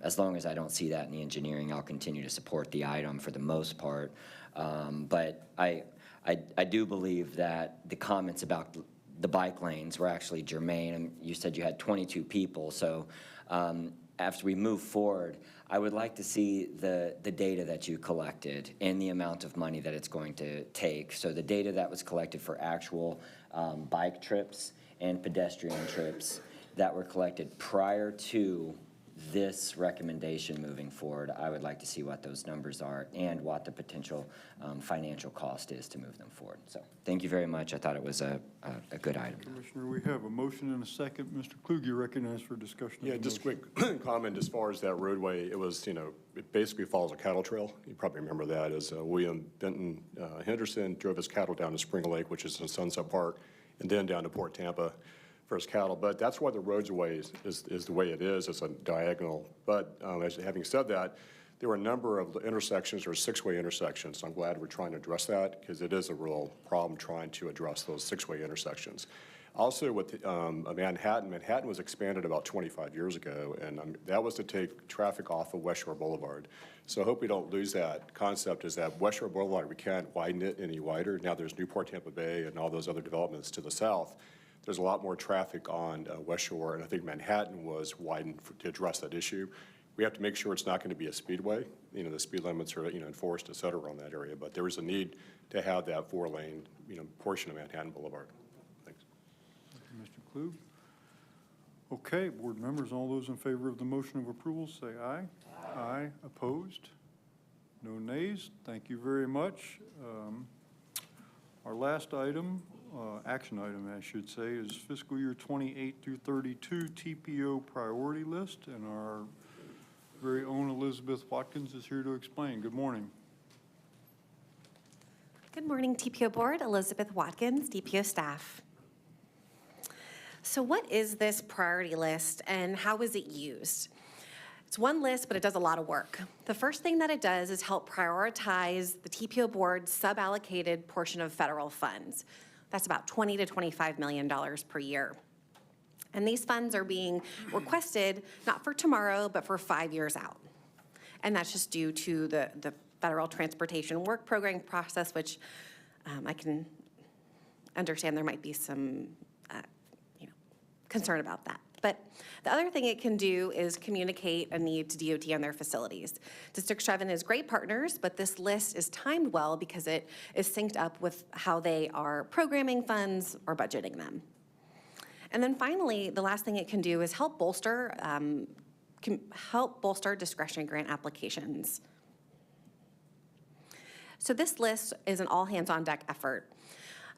as long as I don't see that in the engineering, I'll continue to support the item for the most part. But I do believe that the comments about the bike lanes were actually germane. And you said you had 22 people, so after we move forward, I would like to see the data that you collected and the amount of money that it's going to take. So the data that was collected for actual bike trips and pedestrian trips that were collected prior to this recommendation moving forward, I would like to see what those numbers are and what the potential financial cost is to move them forward. So thank you very much. I thought it was a good item. Commissioner, we have a motion and a second. Mr. Klug, you're recognized for discussion. Yeah, just a quick comment as far as that roadway. It was, it basically follows a cattle trail. You probably remember that as William Benton Henderson drove his cattle down to Spring Lake, which is in Sunset Park, and then down to Port Tampa for his cattle. But that's why the roadway is the way it is. It's a diagonal. But having said that, there were a number of intersections or 6-way intersections. So I'm glad we're trying to address that, because it is a real problem trying to address those 6-way intersections. Also with Manhattan was expanded about 25 years ago, and that was to take traffic off of West Shore Boulevard. So I hope we don't lose that concept, is that West Shore Boulevard, we can't widen it any wider. Now there's Newport Tampa Bay and all those other developments to the south. there's a lot more traffic on West Shore, and I think Manhattan was widened to address that issue. We have to make sure it's not going to be a speedway. You know, the speed limits are, you know, enforced, et cetera, on that area, but there is a need to have that 4-lane, you know, portion of Manhattan Boulevard. Thanks. Thank you, Mr. Klug. Okay, board members, all those in favor of the motion of approval, say aye. Aye. Aye. Opposed? No nays. Thank you very much. Our last item, action item, I should say, is fiscal year 28 through 32 TPO priority list, and our very own Elizabeth Watkins is here to explain. Good morning. Good morning, TPO Board. Elizabeth Watkins, TPO staff. So what is this priority list and how is it used? It's one list, but it does a lot of work. The first thing that it does is help prioritize the TPO Board's sub-allocated portion of federal funds. That's about $20 to $25 million per year. And these funds are being requested not for tomorrow, but for 5 years out. And that's just due to the Federal Transportation Work Program process, which I can understand there might be some concern about that. But the other thing it can do is communicate a need to DOT on their facilities. District 7 is great partners, but this list is timed well because it is synced up with how they are programming funds or budgeting them. And then finally, the last thing it can do is help bolster discretionary grant applications. So this list is an all-hands-on-deck effort.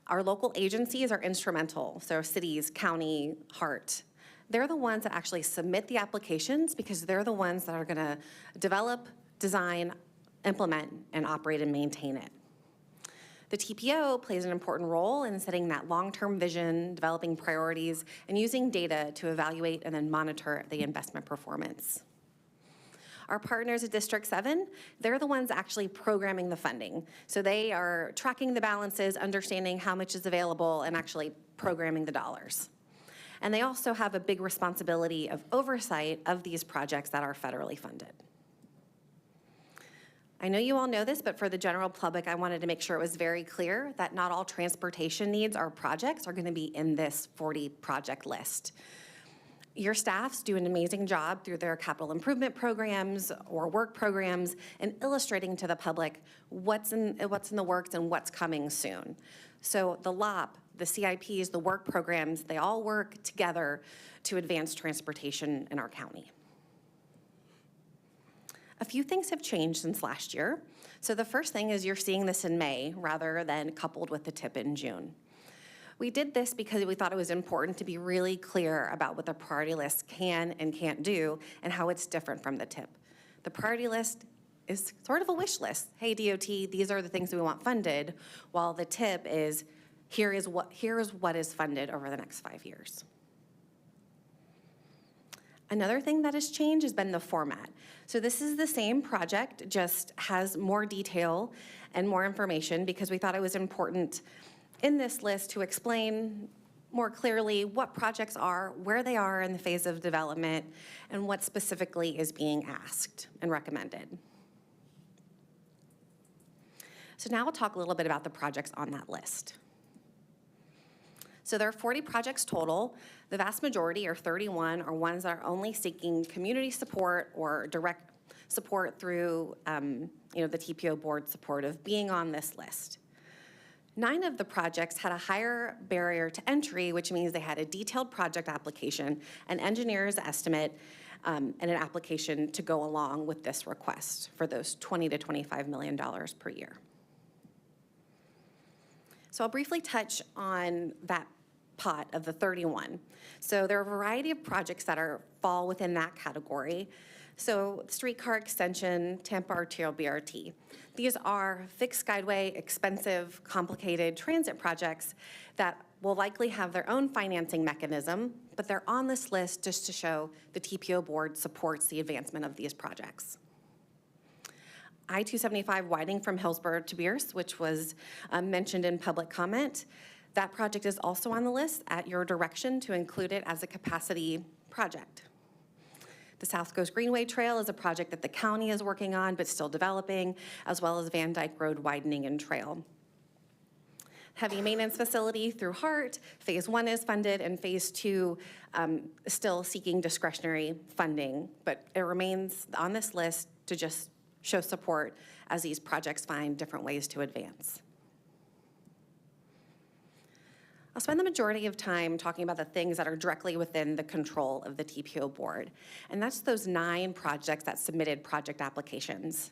Our local agencies are instrumental, so cities, county, HART. They're the ones that actually submit the applications because they're the ones that are gonna develop, design, implement, and operate and maintain it. The TPO plays an important role in setting that long-term vision, developing priorities, and using data to evaluate and then monitor the investment performance. Our partners at District 7, they're the ones actually programming the funding. So they are tracking the balances, understanding how much is available, and actually programming the dollars. And they also have a big responsibility of oversight of these projects that are federally funded. I know you all know this, but for the general public, I wanted to make sure it was very clear that not all transportation needs or projects are going to be in this 40 project list. Your staffs do an amazing job through their capital improvement programs or work programs in illustrating to the public what's in the works and what's coming soon. So the LOP, the CIPs, the work programs, they all work together to advance transportation in our county. A few things have changed since last year. So the first thing is you're seeing this in May rather than coupled with the TIP in June. We did this because we thought it was important to be really clear about what the priority list can and can't do and how it's different from the TIP. The priority list is sort of a wish list. Hey, DOT, these are the things that we want funded, while the TIP is, here is what is funded over the next 5 years. Another thing that has changed has been the format. So this is the same project, just has more detail and more information because we thought it was important in this list to explain more clearly what projects are, where they are in the phase of development, and what specifically is being asked and recommended. So now we'll talk a little bit about the projects on that list. So there are 40 projects total. The vast majority, or 31, are ones that are only seeking community support or direct support through the TPO board support of being on this list. 9 of the projects had a higher barrier to entry, which means they had a detailed project application, an engineer's estimate, and an application to go along with this request for those $20 to $25 million per year. So I'll briefly touch on that pot of the 31. So there are a variety of projects that fall within that category. So streetcar extension, Tampa arterial BRT. These are fixed guideway, expensive, complicated transit projects that will likely have their own financing mechanism, but they're on this list just to show the TPO board supports the advancement of these projects. I-275 widening from Hillsborough to Pierce, which was mentioned in public comment. That project is also on the list at your direction to include it as a capacity project. The South Coast Greenway Trail is a project that the county is working on but still developing, as well as Van Dyke Road widening and trail. heavy maintenance facility through HART. Phase 1 is funded, and Phase 2 still seeking discretionary funding, but it remains on this list to just show support as these projects find different ways to advance. I'll spend the majority of time talking about the things that are directly within the control of the TPO board, and that's those 9 projects that submitted project applications.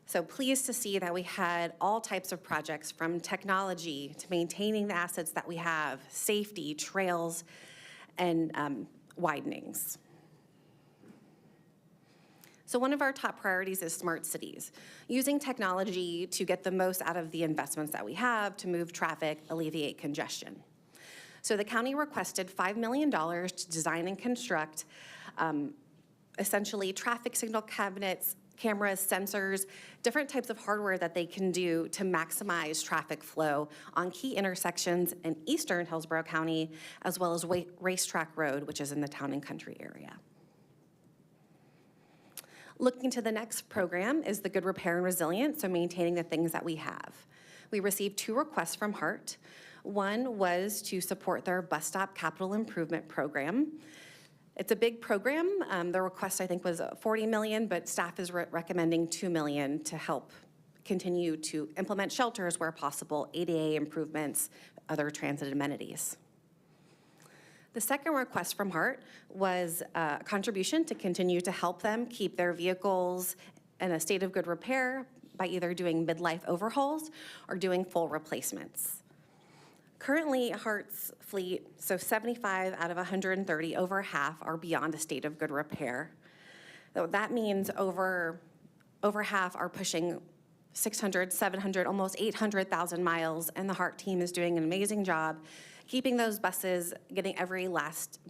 So pleased to see that we had all types of projects, from technology to maintaining the assets that we have, safety, trails, and widenings. So one of our top priorities is smart cities, using technology to get the most out of the investments that we have to move traffic, alleviate congestion. So the county requested $5 million to design and construct essentially traffic signal cabinets, cameras, sensors, different types of hardware that they can do to maximize traffic flow on key intersections in eastern Hillsborough County, as well as Racetrack Road, which is in the Town and Country area. Looking to the next program is the Good Repair and Resilience, so maintaining the things that we have. We received 2 requests from HART. One was to support their bus stop capital improvement program. It's a big program. The request, I think, was $40 million, but staff is recommending $2 million to help continue to implement shelters where possible, ADA improvements, other transit amenities. The second request from HART was a contribution to continue to help them keep their vehicles in a state of good repair by either doing midlife overhauls or doing full replacements. Currently, HART's fleet, so 75 out of 130, over half, are beyond a state of good repair. So that means over half are pushing 600, 700, almost 800,000 miles, and the HART team is doing an amazing job keeping those buses, getting every last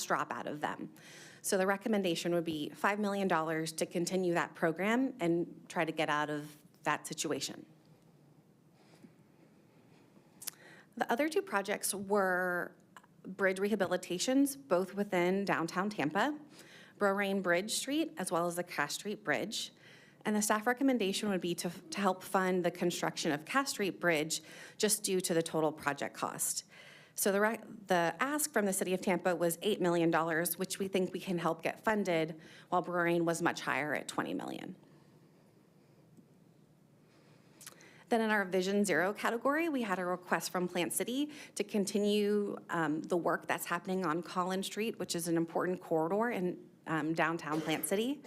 drop out of them. So the recommendation would be $5 million to continue that program and try to get out of that situation. The other 2 projects were bridge rehabilitations, both within downtown Tampa, Broraine Bridge Street, as well as the Cass Street Bridge. And the staff recommendation would be to help fund the construction of Cass Street Bridge just due to the total project cost. So the ask from the City of Tampa was $8 million, which we think we can help get funded, while Broraine was much higher at $20 million. Then in our Vision Zero category, we had a request from Plant City to continue the work that's happening on Collins Street, which is an important corridor in downtown Plant City.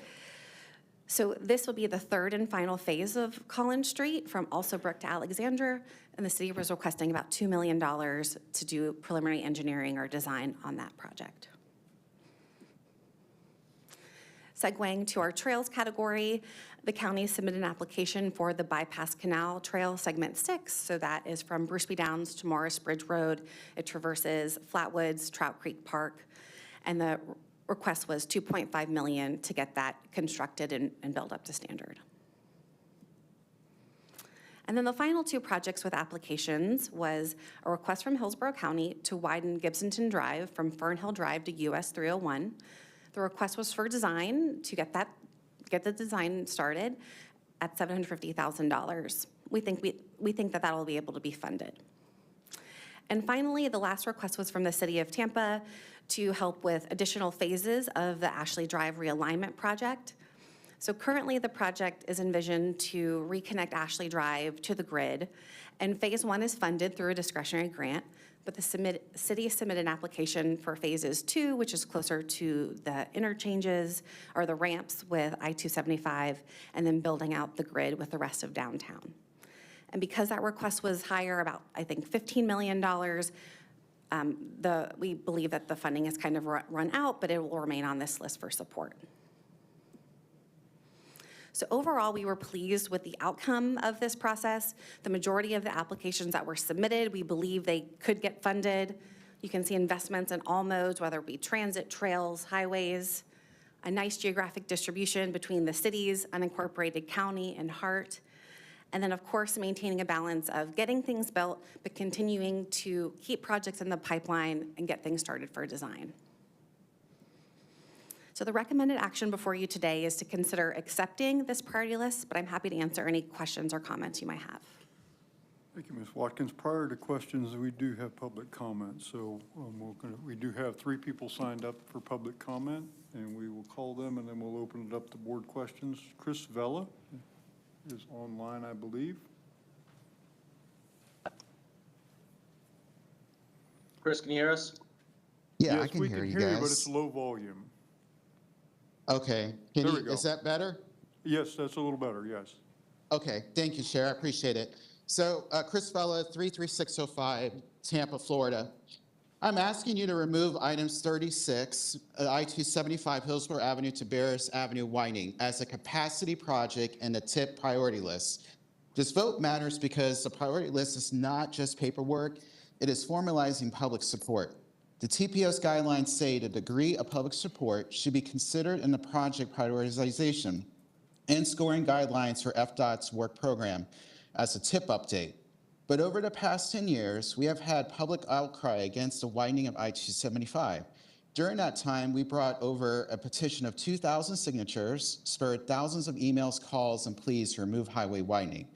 So this will be the 3rd and final phase of Collins Street from Alsobrook to Alexandra, and the city was requesting about $2 million to do preliminary engineering or design on that project. Segueing to our trails category, the county submitted an application for the Bypass Canal Trail Segment 6. So that is from Bruceby Downs to Morris Bridge Road. It traverses Flatwoods, Trout Creek Park, and the request was $2.5 million to get that constructed and built up to standard. And then the final 2 projects with applications was a request from Hillsborough County to widen Gibsonton Drive from Fernhill Drive to US 301. The request was for design to get the design started at $750,000. We think that will be able to be funded. And finally, the last request was from the City of Tampa to help with additional phases of the Ashley Drive realignment project. So currently the project is envisioned to reconnect Ashley Drive to the grid, and phase 1 is funded through a discretionary grant, but the city submitted an application for phases 2, which is closer to the interchanges or the ramps with I-275, and then building out the grid with the rest of downtown. And because that request was higher, about, I think, $15 million, we believe that the funding has kind of run out, but it will remain on this list for support. So overall, we were pleased with the outcome of this process. The majority of the applications that were submitted, we believe they could get funded. You can see investments in all modes, whether it be transit, trails, highways, a nice geographic distribution between the cities, unincorporated county, and HART. And then, of course, maintaining a balance of getting things built, but continuing to keep projects in the pipeline and get things started for design. So the recommended action before you today is to consider accepting this priority list, but I'm happy to answer any questions or comments you might have. Thank you, Ms. Watkins. Prior to questions, we do have public comment. So we do have 3 people signed up for public comment, and we will call them, and then we'll open it up to board questions. Chris Vella is online, I believe. Chris, can you hear us? Yeah, yes, I can we hear can you hear guys. you, but it's low volume. Okay. There we go. Is that better? Yes, that's a little better, yes. Okay, thank you, Chair. I appreciate it. So, Chris Vella, 33605, Tampa, Florida. I'm asking you to remove items 36, I-275 Hillsborough Avenue to Barris Avenue widening as a capacity project in the TIP priority list. This vote matters because the priority list is not just paperwork, it is formalizing public support. The TPO's guidelines say the degree of public support should be considered in the project prioritization and scoring guidelines for FDOT's work program as a TIP update. But over the past 10 years, we have had public outcry against the widening of I-275. During that time, we brought over a petition of 2,000 signatures, spurred thousands of emails, calls, and pleas to remove highway widening.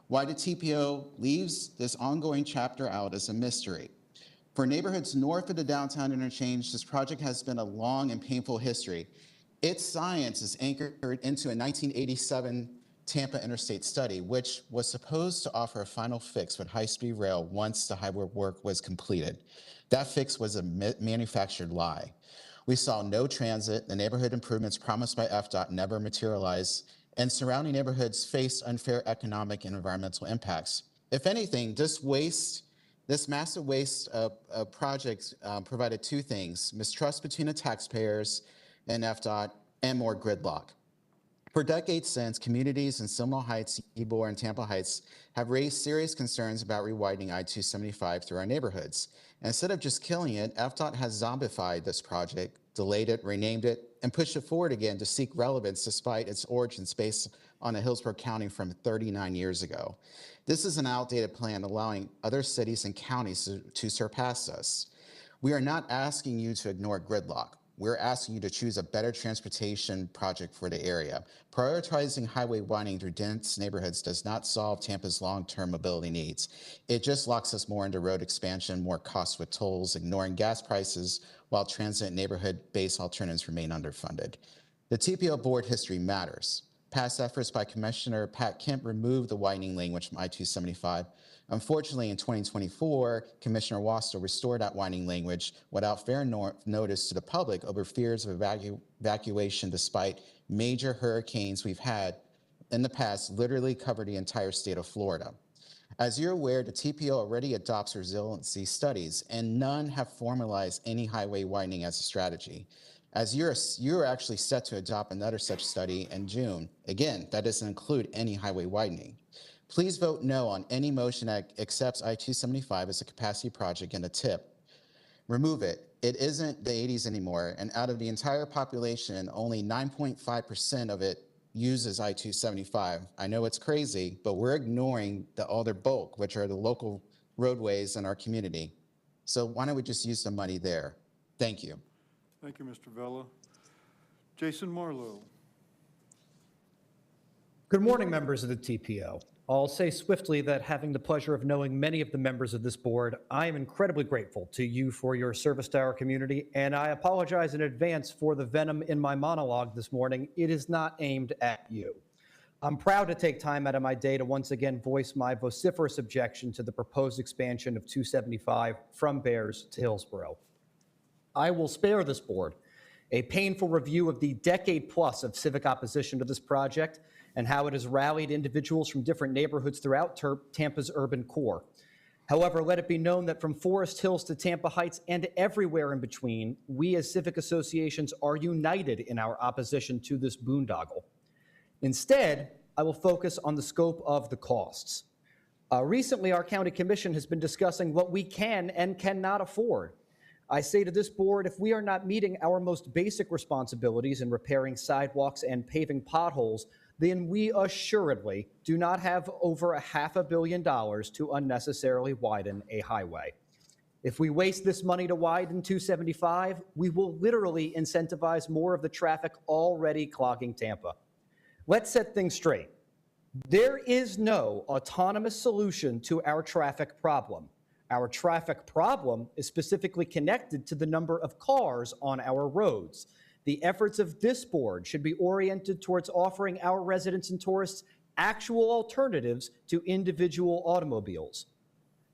Why the TPO leaves this ongoing chapter out is a mystery. For neighborhoods north of the downtown interchange, this project has been a long and painful history. Its science is anchored into a 1987 Tampa interstate study, which was supposed to offer a final fix with high-speed rail once the highway work was completed. That fix was a manufactured lie. We saw no transit, the neighborhood improvements promised by FDOT never materialized, and surrounding neighborhoods faced unfair economic and environmental impacts. If anything, this massive waste project provided 2 things: mistrust between the taxpayers and FDOT, and more gridlock. For decades since, communities in Seminole Heights, Ybor, and Tampa Heights have raised serious concerns about rewidening I-275 through our neighborhoods. And instead of just killing it, FDOT has zombified this project, delayed it, renamed it, and pushed it forward again to seek relevance despite its origins based on a Hillsborough County from 39 years ago. This is an outdated plan allowing other cities and counties to surpass us. We are not asking you to ignore gridlock. We're asking you to choose a better transportation project for the area. Prioritizing highway widening through dense neighborhoods does not solve Tampa's long-term mobility needs. It just locks us more into road expansion, more costs with tolls, ignoring gas prices, while transit neighborhood-based alternatives remain underfunded. The TPO board history matters. Past efforts by Commissioner Pat Kemp removed the widening language from I-275. Unfortunately, in 2024, Commissioner Wastel restored that widening language without fair notice to the public over fears of evacuation despite major hurricanes we've had in the past literally cover the entire state of Florida. As you're aware, the TPO already adopts resiliency studies, and none have formalized any highway widening as a strategy. As you're actually set to adopt another such study in June. Again, that doesn't include any highway widening. Please vote no on any motion that accepts I-275 as a capacity project and a TIP. Remove it. It isn't the 80s anymore, and out of the entire population, only 9.5% of it uses I-275. I know it's crazy, but we're ignoring the other bulk, which are the local roadways in our community. So why don't we just use the money there? Thank you. Thank you, Mr. Vella. Jason Marlowe. Good morning, members of the TPO. I'll say swiftly that having the pleasure of knowing many of the members of this board, I am incredibly grateful to you for your service to our community, and I apologize in advance for the venom in my monologue this morning. It is not aimed at you. I'm proud to take time out of my day to once again voice my vociferous objection to the proposed expansion of 275 from Bears to Hillsborough. I will spare this board a painful review of the decade plus of civic opposition to this project and how it has rallied individuals from different neighborhoods throughout Tampa's urban core. However, let it be known that from Forest Hills to Tampa Heights and everywhere in between, we as civic associations are united in our opposition to this boondoggle. Instead, I will focus on the scope of the costs. Recently, our county commission has been discussing what we can and cannot afford. I say to this board, if we are not meeting our most basic responsibilities in repairing sidewalks and paving potholes, then we assuredly do not have over $500 million to unnecessarily widen a highway. If we waste this money to widen 275, we will literally incentivize more of the traffic already clogging Tampa. Let's set things straight. There is no autonomous solution to our traffic problem. Our traffic problem is specifically connected to the number of cars on our roads. The efforts of this board should be oriented towards offering our residents and tourists actual alternatives to individual automobiles.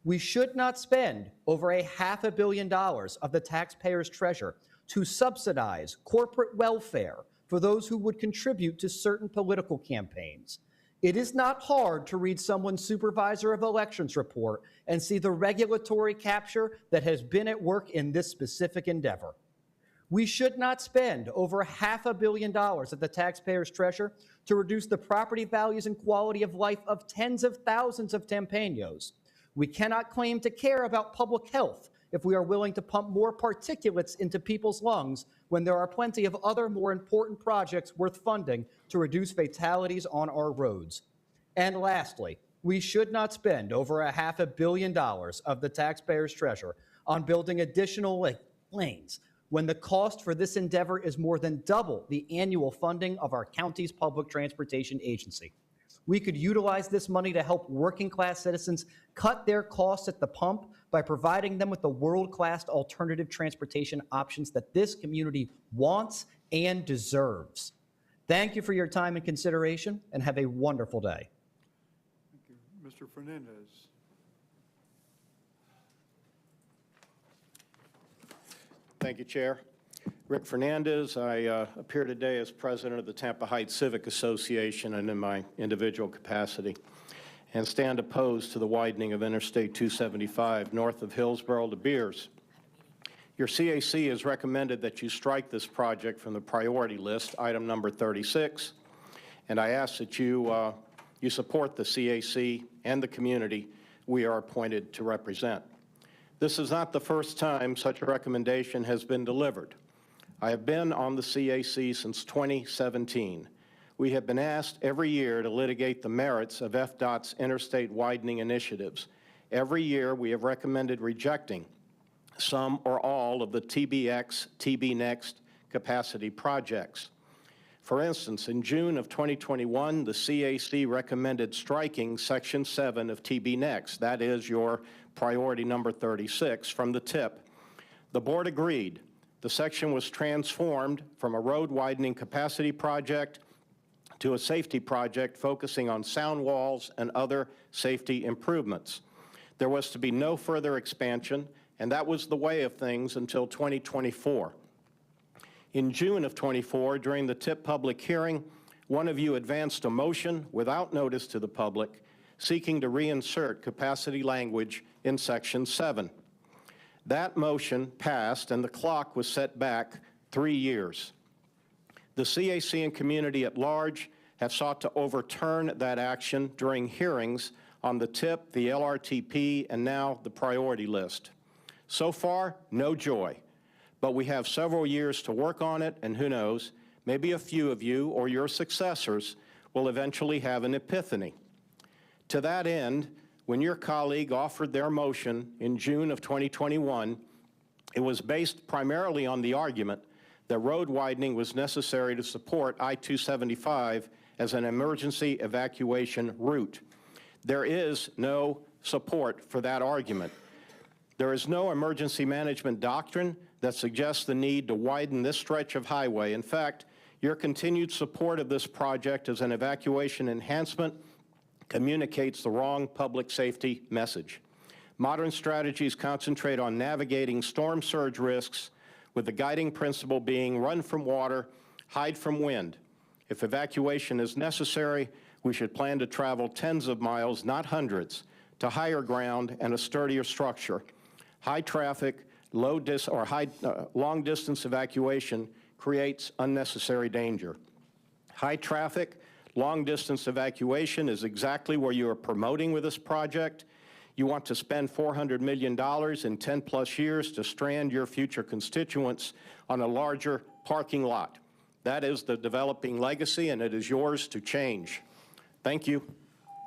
We should not spend over $500 million of the taxpayers' treasure to subsidize corporate welfare for those who would contribute to certain political campaigns. It is not hard to read someone's supervisor of elections report and see the regulatory capture that has been at work in this specific endeavor. We should not spend over $500 million of the taxpayers' treasure to reduce the property values and quality of life of tens of thousands of Tampeños. We cannot claim to care about public health if we are willing to pump more particulates into people's lungs when there are plenty of other more important projects worth funding to reduce fatalities on our roads. And lastly, we should not spend over $500 million of the taxpayers' treasure on building additional lanes when the cost for this endeavor is more than double the annual funding of our county's public transportation agency. We could utilize this money to help working-class citizens cut their costs at the pump by providing them with the world-class alternative transportation options that this community wants and deserves. Thank you for your time and consideration, and have a wonderful day. Thank you. Mr. Fernandez. Thank you, Chair. Rick Fernandez. I appear today as president of the Tampa Heights Civic Association and in my individual capacity, and stand opposed to the widening of Interstate 275 north of Hillsborough to Beers. Your CAC has recommended that you strike this project from the priority list, item number 36, and I ask that you support the CAC and the community we are appointed to represent. This is not the first time such a recommendation has been delivered. I have been on the CAC since 2017. We have been asked every year to litigate the merits of FDOT's interstate widening initiatives. Every year we have recommended rejecting some or all of the TBX, TB Next capacity projects. For instance, in June of 2021, the CAC recommended striking Section 7 of TB Next, that is your priority number 36, from the tip. The board agreed. The section was transformed from a road widening capacity project to a safety project focusing on sound walls and other safety improvements. There was to be no further expansion, and that was the way of things until 2024. In June of 24, during the TIP public hearing, one of you advanced a motion without notice to the public seeking to reinsert capacity language in Section 7. That motion passed and the clock was set back 3 years. The CAC and community at large have sought to overturn that action during hearings on the TIP, the LRTP, and now the priority list. So far, no joy. But we have several years to work on it, and who knows, maybe a few of you or your successors will eventually have an epiphany. To that end, when your colleague offered their motion in June of 2021, it was based primarily on the argument that road widening was necessary to support I-275 as an emergency evacuation route. There is no support for that argument. There is no emergency management doctrine that suggests the need to widen this stretch of highway. In fact, your continued support of this project as an evacuation enhancement communicates the wrong public safety message. Modern strategies concentrate on navigating storm surge risks, with the guiding principle being run from water, hide from wind. If evacuation is necessary, we should plan to travel tens of miles, not hundreds, to higher ground and a sturdier structure. High traffic, long distance evacuation creates unnecessary danger. High traffic, long distance evacuation is exactly where you are promoting with this project. You want to spend $400 million in 10+ years to strand your future constituents on a larger parking lot. That is the developing legacy, and it is yours to change. Thank you.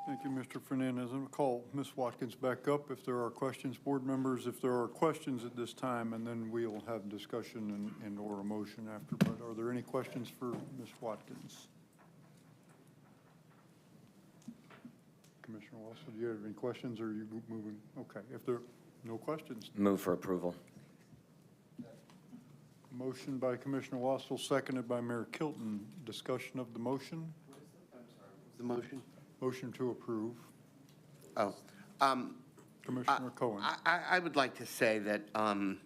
Thank you, Mr. Fernandez. I'm going to call Ms. Watkins back up if there are questions. Board members, if there are questions at this time, and then we'll have discussion and or a motion after. But are there any questions for Ms. Watkins? Commissioner Wassel, do you have any questions, or are you moving? Okay, if there are no questions. Move for approval. Motion by Commissioner Wassel, seconded by Mayor Kilton. Discussion of the motion? The motion? Motion to approve. Oh. Commissioner Cohen. I would like to say that I'm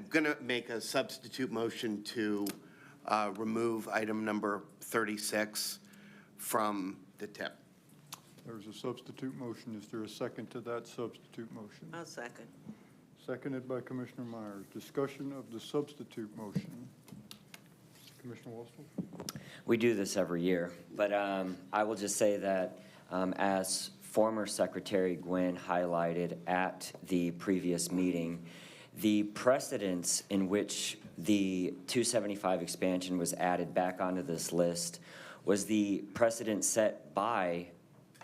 going to make a substitute motion to remove item number 36 from the tip. There's a substitute motion. Is there a second to that substitute motion? I'll second. Seconded by Commissioner Myers. Discussion of the substitute motion. Commissioner Wassel? We do this every year, but I will just say that as former Secretary Gwynn highlighted at the previous meeting, the precedents in which the 275 expansion was added back onto this list was the precedent set by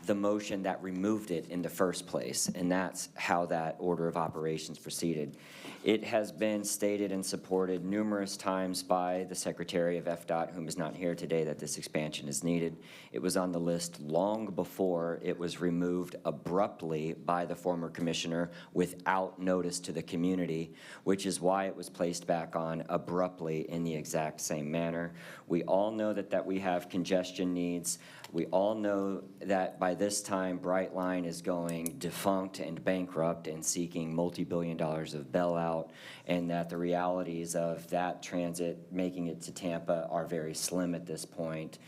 the motion that removed it in the first place, and that's how that order of operations proceeded. It has been stated and supported numerous times by the Secretary of FDOT, whom is not here today, that this expansion is needed. It was on the list long before it was removed abruptly by the former commissioner without notice to the community, which is why it was placed back on abruptly in the exact same manner. We all know that we have congestion needs. We all know that by this time, Brightline is going defunct and bankrupt and seeking multi-billion dollars of bailout, and that the realities of that transit making it to Tampa are very slim at this point.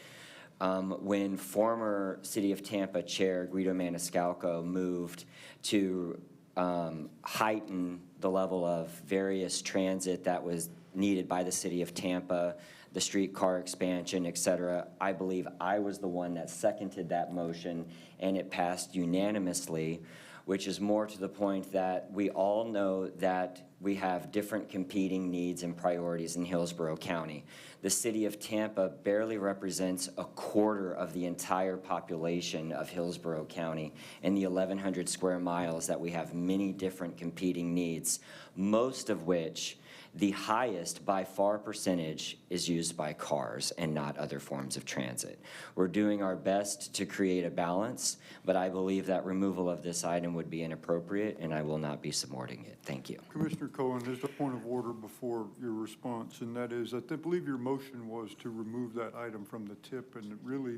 When former City of Tampa Chair Guido Maniscalco moved to heighten the level of various transit that was needed by the City of Tampa, the streetcar expansion, et cetera, I believe I was the one that seconded that motion, and it passed unanimously, which is more to the point that we all know that we have different competing needs and priorities in Hillsborough County. The City of Tampa barely represents a quarter of the entire population of Hillsborough County and the 1,100 square miles that we have many different competing needs, most of which the highest by far percentage is used by cars and not other forms of transit. We're doing our best to create a balance, but I believe that removal of this item would be inappropriate, and I will not be supporting it. Thank you. Commissioner Cohen, there's a point of order before your response, and that is, I believe your motion was to remove that item from the tip, and really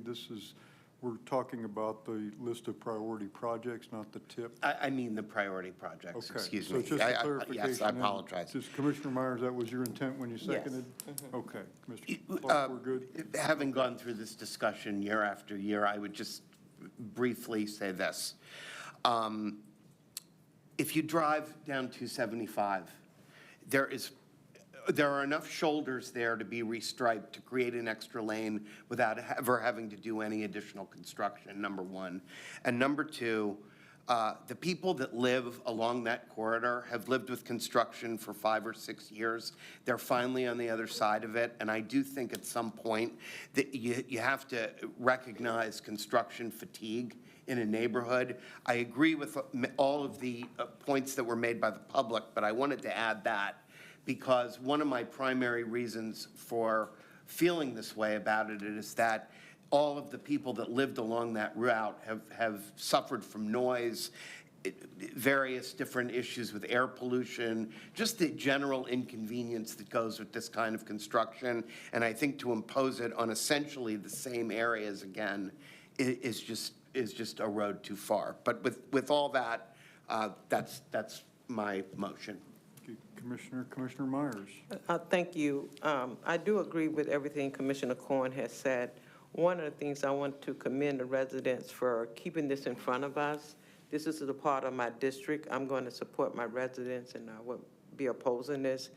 we're talking about the list of priority projects, not the tip. I mean the priority projects, Okay, excuse so me. it's just a clarification. Yes, I apologize. Just Commissioner Myers, that was your intent when you seconded? Okay, Commissioner Clark, we're good? Having gone through this discussion year after year, I would just briefly say this. If you drive down 275, there are enough shoulders there to be restriped to create an extra lane without ever having to do any additional construction, number one. And number two, the people that live along that corridor have lived with construction for 5 or 6 years. They're finally on the other side of it, and I do think at some point that you have to recognize construction fatigue in a neighborhood. I agree with all of the points that were made by the public, but I wanted to add that because one of my primary reasons for feeling this way about it is that all of the people that lived along that route have suffered from noise, various different issues with air pollution, just the general inconvenience that goes with this kind of construction. And I think to impose it on essentially the same areas again is just a road too far. But with all that, that's my motion. Commissioner Myers. Thank you. I do agree with everything Commissioner Cohen has said. One of the things I want to commend the residents for keeping this in front of us. This is a part of my district. I'm going to support my residents, and I will be opposing this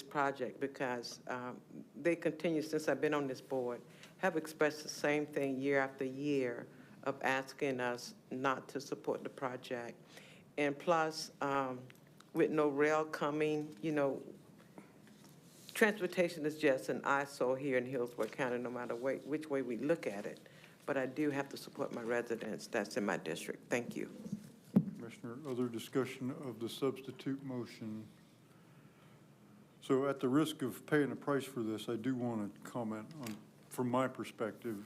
project because they continue, since I've been on this board, have expressed the same thing year after year of asking us not to support the project. And plus, with no rail coming, transportation is just an eyesore here in Hillsborough County, no matter which way we look at it. But I do have to support my residents that's in my district. Thank you. Commissioner, other discussion of the substitute motion. So at the risk of paying a price for this, I do want to comment on, from my perspective,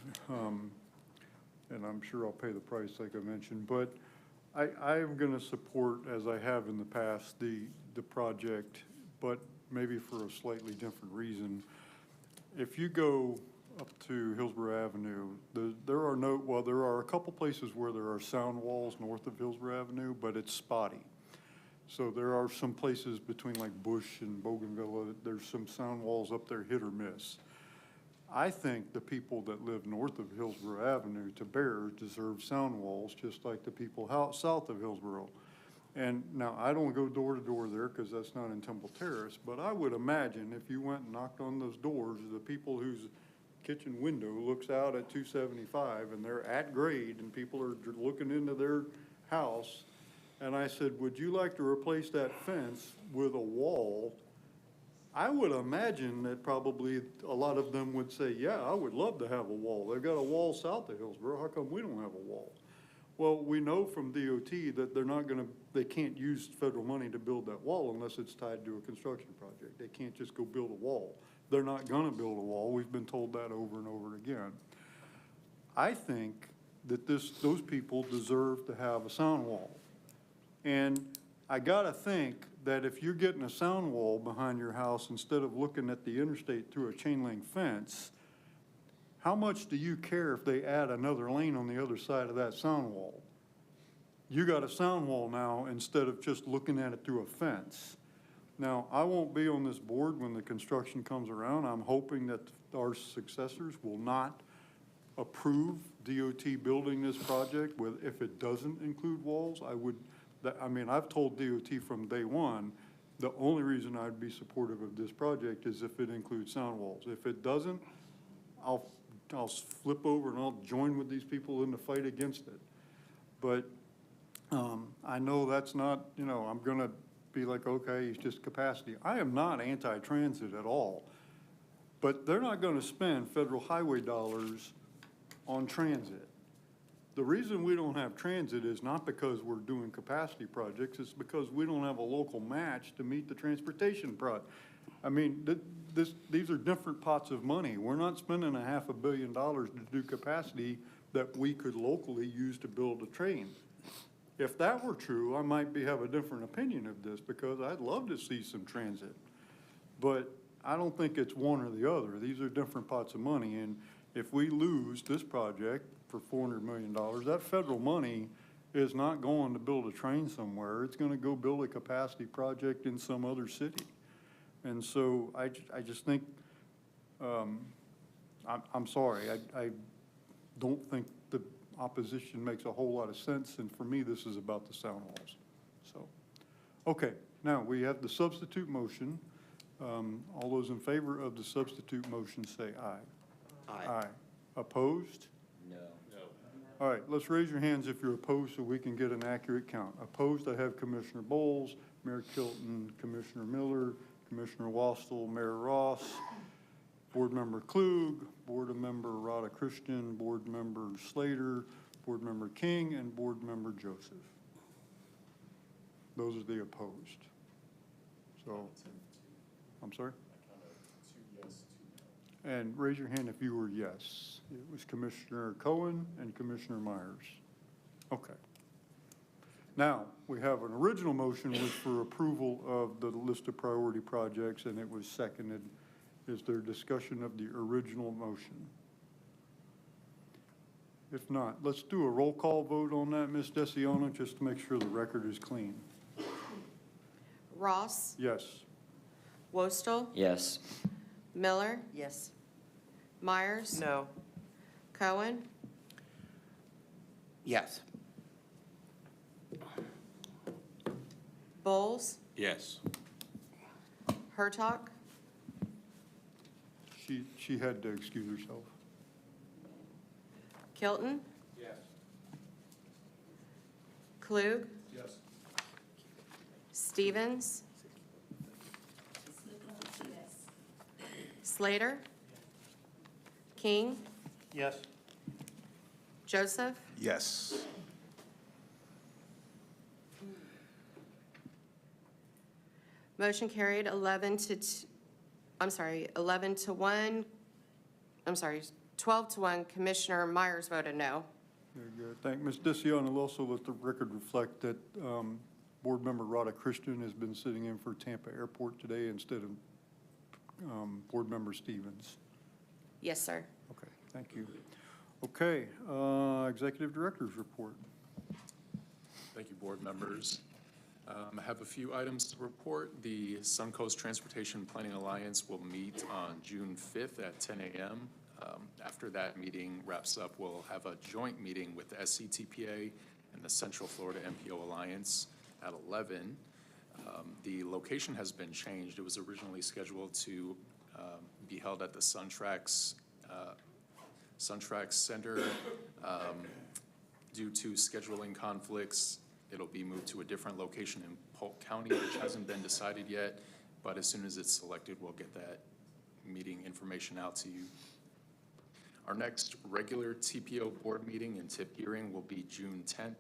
and I'm sure I'll pay the price like I mentioned, but I'm going to support, as I have in the past, the project, but maybe for a slightly different reason. If you go up to Hillsborough Avenue, there are a couple places where there are sound walls north of Hillsborough Avenue, but it's spotty. So there are some places between like Bush and Bougainville, there's some sound walls up there, hit or miss. I think the people that live north of Hillsborough Avenue to Bear deserve sound walls, just like the people south of Hillsborough. And now, I don't go door to door there because that's not in Temple Terrace, but I would imagine if you went and knocked on those doors, the people whose kitchen window looks out at 275 and they're at grade and people are looking into their house, and I said, would you like to replace that fence with a wall? I would imagine that probably a lot of them would say, yeah, I would love to have a wall. They've got a wall south of Hillsborough. How come we don't have a wall? Well, we know from DOT that they can't use federal money to build that wall unless it's tied to a construction project. They can't just go build a wall. They're not gonna build a wall. We've been told that over and over again. I think that those people deserve to have a sound wall. And I gotta think that if you're getting a sound wall behind your house instead of looking at the interstate through a chain link fence, how much do you care if they add another lane on the other side of that sound wall? You got a sound wall now instead of just looking at it through a fence. Now, I won't be on this board when the construction comes around. I'm hoping that our successors will not approve DOT building this project if it doesn't include walls. I've told DOT from day one, the only reason I'd be supportive of this project is if it includes sound walls. If it doesn't, I'll flip over and I'll join with these people in the fight against it. But I know that's not, I'm gonna be like, okay, it's just capacity. I am not anti-transit at all, but they're not gonna spend federal highway dollars on transit. The reason we don't have transit is not because we're doing capacity projects, it's because we don't have a local match to meet the transportation these are different pots of money. We're not spending $500 million to do capacity that we could locally use to build a train. If that were true, I might have a different opinion of this because I'd love to see some transit. But I don't think it's one or the other. These are different pots of money. And if we lose this project for $400 million, that federal money is not going to build a train somewhere. It's going to go build a capacity project in some other city. And so I just think, I'm sorry, I don't think the opposition makes a whole lot of sense, and for me, this is about the sound walls. So, okay, now we have the substitute motion. All those in favor of the substitute motion say aye. Aye. Aye. Opposed? No. All right, let's raise your hands if you're opposed so we can get an accurate count. Opposed, I have Commissioner Bowles, Mayor Chilton, Commissioner Miller, Commissioner Wastel, Mayor Ross, Board Member Klug, Board Member Rada Christian, Board Member Slater, Board Member King, and Board Member Joseph. Those are the opposed. So, I'm sorry? And raise your hand if you were yes. It was Commissioner Cohen and Commissioner Myers. Okay. Now, we have an original motion was for approval of the list of priority projects, and it was seconded. Is there discussion of the original motion? If not, let's do a roll call vote on that, Ms. Desiona, just to make sure the record is clean. Ross? Yes. Wostel? Yes. Miller? Yes. Myers? No. Cohen? Yes. Bowles? Yes. Hertog? She had to excuse herself. Kilton? Yes. Klug? Yes. Stevens? Slater? King? Yes. Joseph? Yes. Motion carried 11 to 1. 12 to 1. Commissioner Myers voted no. Very good. Thank Ms. Dicion, and also let the record reflect that Board Member Rhoda Christian has been sitting in for Tampa Airport today instead of Board Member Stevens. Yes, sir. Okay, thank you. Okay, Executive Director's report. Thank you, board members. I have a few items to report. The Suncoast Transportation Planning Alliance will meet on June 5th at 10 a.m. After that meeting wraps up, we'll have a joint meeting with the SCTPA and the Central Florida MPO Alliance at 11. The location has been changed. It was originally scheduled to be held at the SunTrax Center. Due to scheduling conflicts, it'll be moved to a different location in Polk County, which hasn't been decided yet, but as soon as it's selected, we'll get that meeting information out to you. Our next regular TPO board meeting and tip hearing will be June 10th,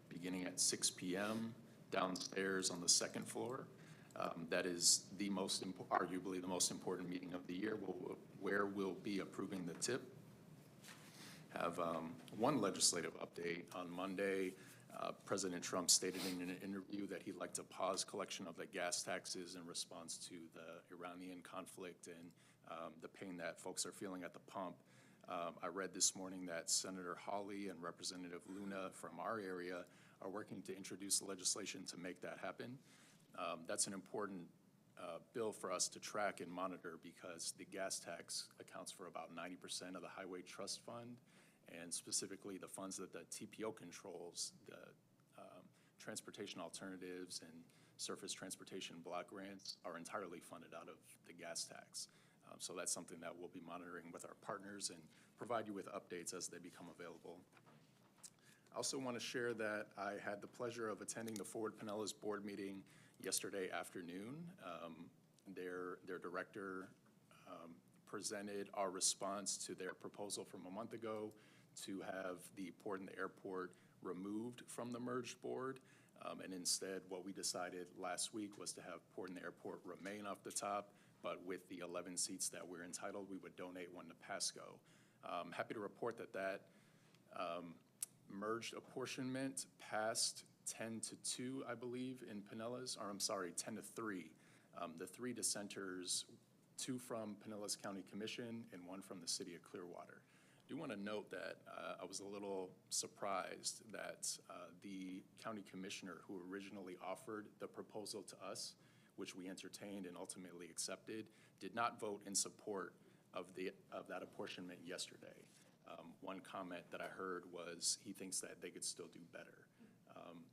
beginning at 6 p.m. downstairs on the second floor. That is arguably the most important meeting of the year, where we'll be approving the tip. Have one legislative update. On Monday, President Trump stated in an interview that he'd like to pause collection of the gas taxes in response to the Iranian conflict and the pain that folks are feeling at the pump. I read this morning that Senator Hawley and Representative Luna from our area are working to introduce legislation to make that happen. That's an important bill for us to track and monitor because the gas tax accounts for about 90% of the Highway Trust Fund, and specifically the funds that the TPO controls, the transportation alternatives and surface transportation block grants are entirely funded out of the gas tax. So that's something that we'll be monitoring with our partners and provide you with updates as they become available. I also want to share that I had the pleasure of attending the Forward Pinellas board meeting yesterday afternoon. Their director presented our response to their proposal from a month ago to have the port and the airport removed from the merged board. And instead, what we decided last week was to have port and the airport remain off the top, but with the 11 seats that we're entitled, we would donate one to Pasco. I'm happy to report that merged apportionment passed 10-2, I believe, in Pinellas, or I'm sorry, 10-3. The 3 dissenters, 2 from Pinellas County Commission and 1 from the city of Clearwater. I do want to note that I was a little surprised that the county commissioner who originally offered the proposal to us, which we entertained and ultimately accepted, did not vote in support of that apportionment yesterday. One comment that I heard was he thinks that they could still do better.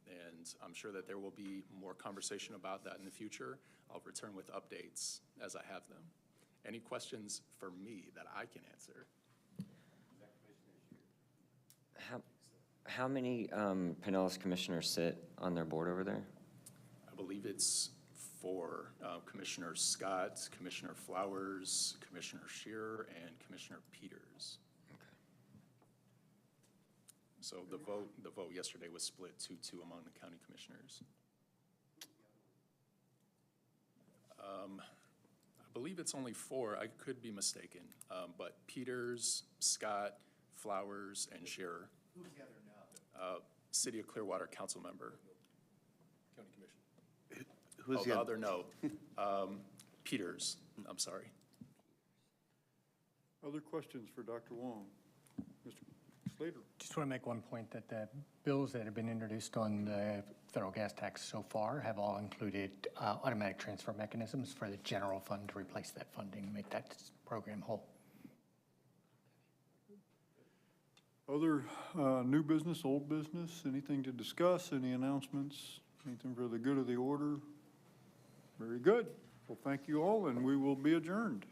And I'm sure that there will be more conversation about that in the future. I'll return with updates as I have them. Any questions for me that I can answer? How many Pinellas commissioners sit on their board over there? I believe it's 4. Commissioner Scott, Commissioner Flowers, Commissioner Shearer, and Commissioner Peters. Okay. So the vote yesterday was split 2-2 among the county commissioners. I believe it's only 4. I could be mistaken, but Peters, Scott, Flowers, and Shearer. Who's the other no? City of Clearwater council member. County Commission. Who's the other no? Peters, I'm sorry. Other questions for Dr. Wong? Mr. Slater? Just want to make one point that the bills that have been introduced on the federal gas tax so far have all included automatic transfer mechanisms for the general fund to replace that funding, make that program whole. Other new business, old business, anything to discuss, any announcements, anything for the good of the order? Very good. Well, thank you all, and we will be adjourned.